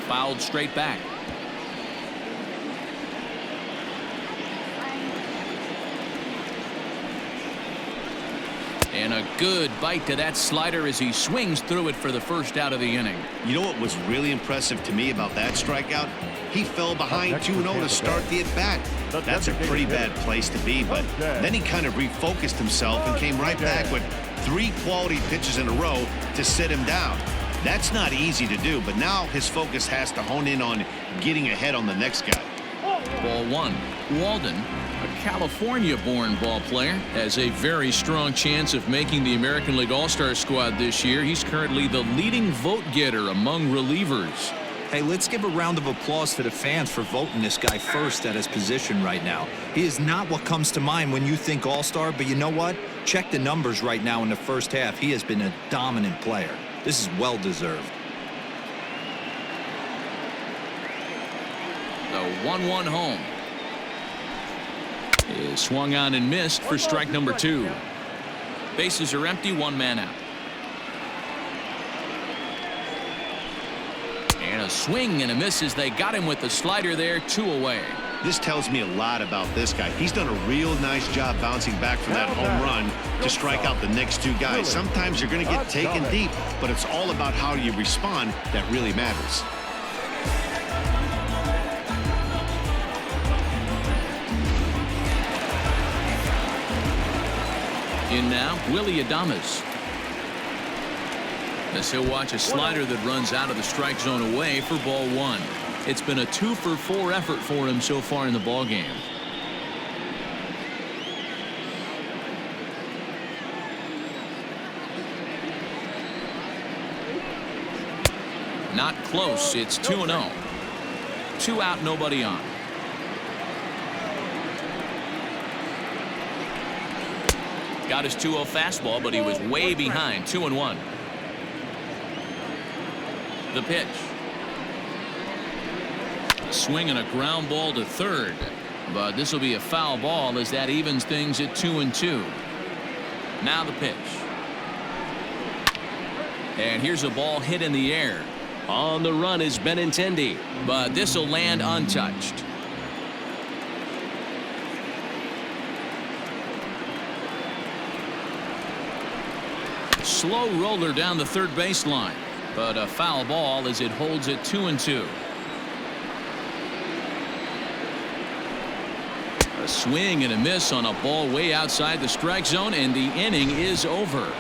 Fouled straight back. And a good bite to that slider as he swings through it for the first out of the inning. You know what was really impressive to me about that strikeout? He fell behind 2-0 to start the at-bat. That's a pretty bad place to be, but then he kind of refocused himself and came right back with 3 quality pitches in a row to sit him down. That's not easy to do, but now his focus has to hone in on getting ahead on the next guy. Ball 1. Walden, a California-born ball player, has a very strong chance of making the American League All-Star squad this year. He's currently the leading vote getter among relievers. Hey, let's give a round of applause to the fans for voting this guy first at his position right now. He is not what comes to mind when you think All-Star, but you know what? Check the numbers right now in the first half. He has been a dominant player. This is well-deserved. The 1-1 home is swung on and missed for strike number 2. Bases are empty, 1 man out. And a swing and a miss as they got him with the slider there, 2 away. This tells me a lot about this guy. He's done a real nice job bouncing back from that home run to strike out the next 2 guys. Sometimes you're going to get taken deep, but it's all about how you respond that really matters. In now, Willie Adames. As he'll watch a slider that runs out of the strike zone away for ball 1. It's been a 2-for-4 effort for him so far in the ball game. Not close. It's 2-0. 2 out, nobody on. Got his 2-0 fastball, but he was way behind. 2-1. The pitch. Swing and a ground ball to third. But this will be a foul ball as that evens things at 2-2. Now the pitch. And here's a ball hit in the air. On the run is Benintendi, but this will land untouched. Slow roller down the third baseline, but a foul ball as it holds it 2-2. A swing and a miss on a ball way outside the strike zone, and the inning is over.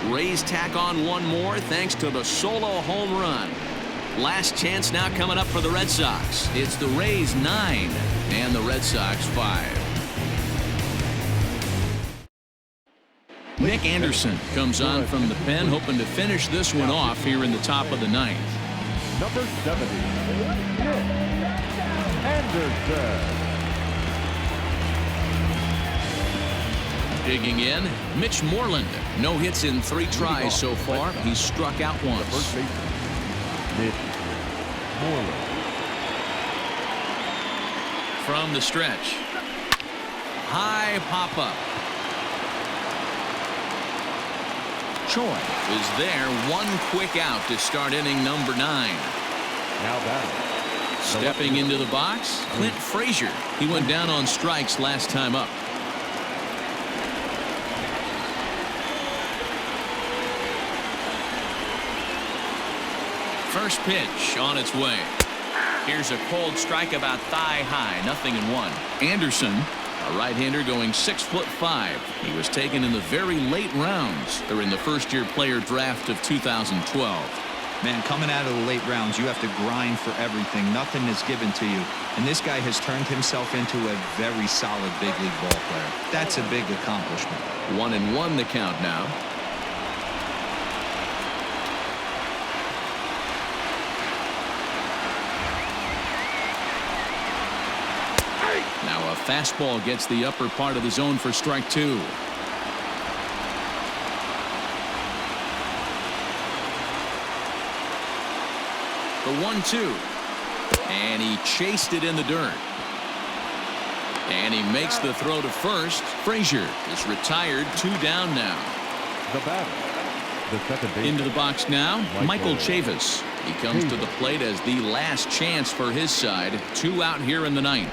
Rays tack on one more thanks to the solo home run. Last chance now coming up for the Red Sox. It's the Rays 9 and the Red Sox 5. Nick Anderson comes on from the pen, hoping to finish this one off here in the top of the ninth. Number 70, Nick Anderson. Digging in, Mitch Moreland. No hits in 3 tries so far. He's struck out once. First baseman, Mitch Moreland. From the stretch. High pop-up. Choi is there. One quick out to start inning number 9. Now batting. Stepping into the box, Clint Frazier. He went down on strikes last time up. First pitch on its way. Here's a cold strike about thigh high. 0-1. Anderson, a right-hander going 6'5". He was taken in the very late rounds during the first-year player draft of 2012. Man, coming out of the late rounds, you have to grind for everything. Nothing is given to you. And this guy has turned himself into a very solid big league ball player. That's a big accomplishment. 1-1 the count now. Now a fastball gets the upper part of the zone for strike 2. The 1-2. And he chased it in the dirt. And he makes the throw to first. Frazier is retired. 2 down now. The batter, the second baseman. Into the box now, Michael Chavis. He comes to the plate as the last chance for his side. 2 out here in the ninth.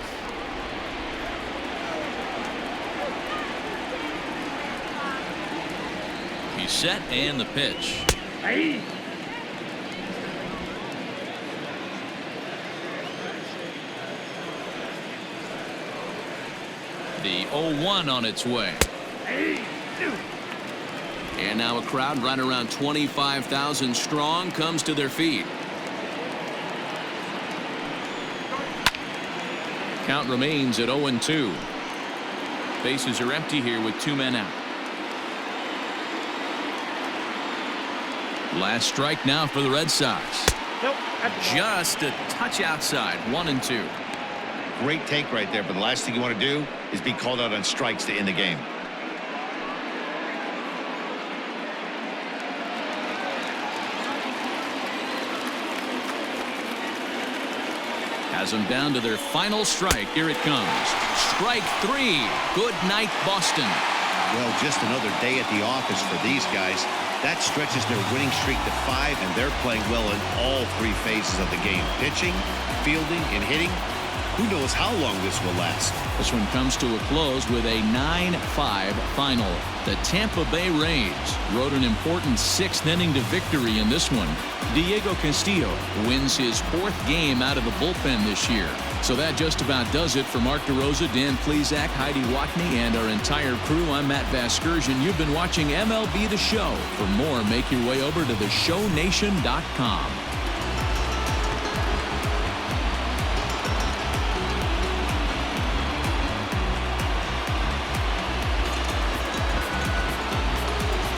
He's set and the pitch. The 0-1 on its way. And now a crowd right around 25,000 strong comes to their feet. Count remains at 0-2. Bases are empty here with 2 men out. Last strike now for the Red Sox. Just a touch outside. 1-2. Great take right there, but the last thing you want to do is be called out on strikes to end the game. Has them down to their final strike. Here it comes. Strike 3. Good night, Boston. Well, just another day at the office for these guys. That stretches their winning streak to 5, and they're playing well in all 3 phases of the game. Pitching, fielding, and hitting. Who knows how long this will last. This one comes to a close with a 9-5 final. The Tampa Bay Rays rode an important 6th inning to victory in this one. Diego Castillo wins his 4th game out of the bullpen this year. So that just about does it for Mark DeRosa, Dan Plesac, Heidi Watney, and our entire crew. I'm Matt Vasgersian. You've been watching MLB The Show. For more, make your way over to theshownation.com.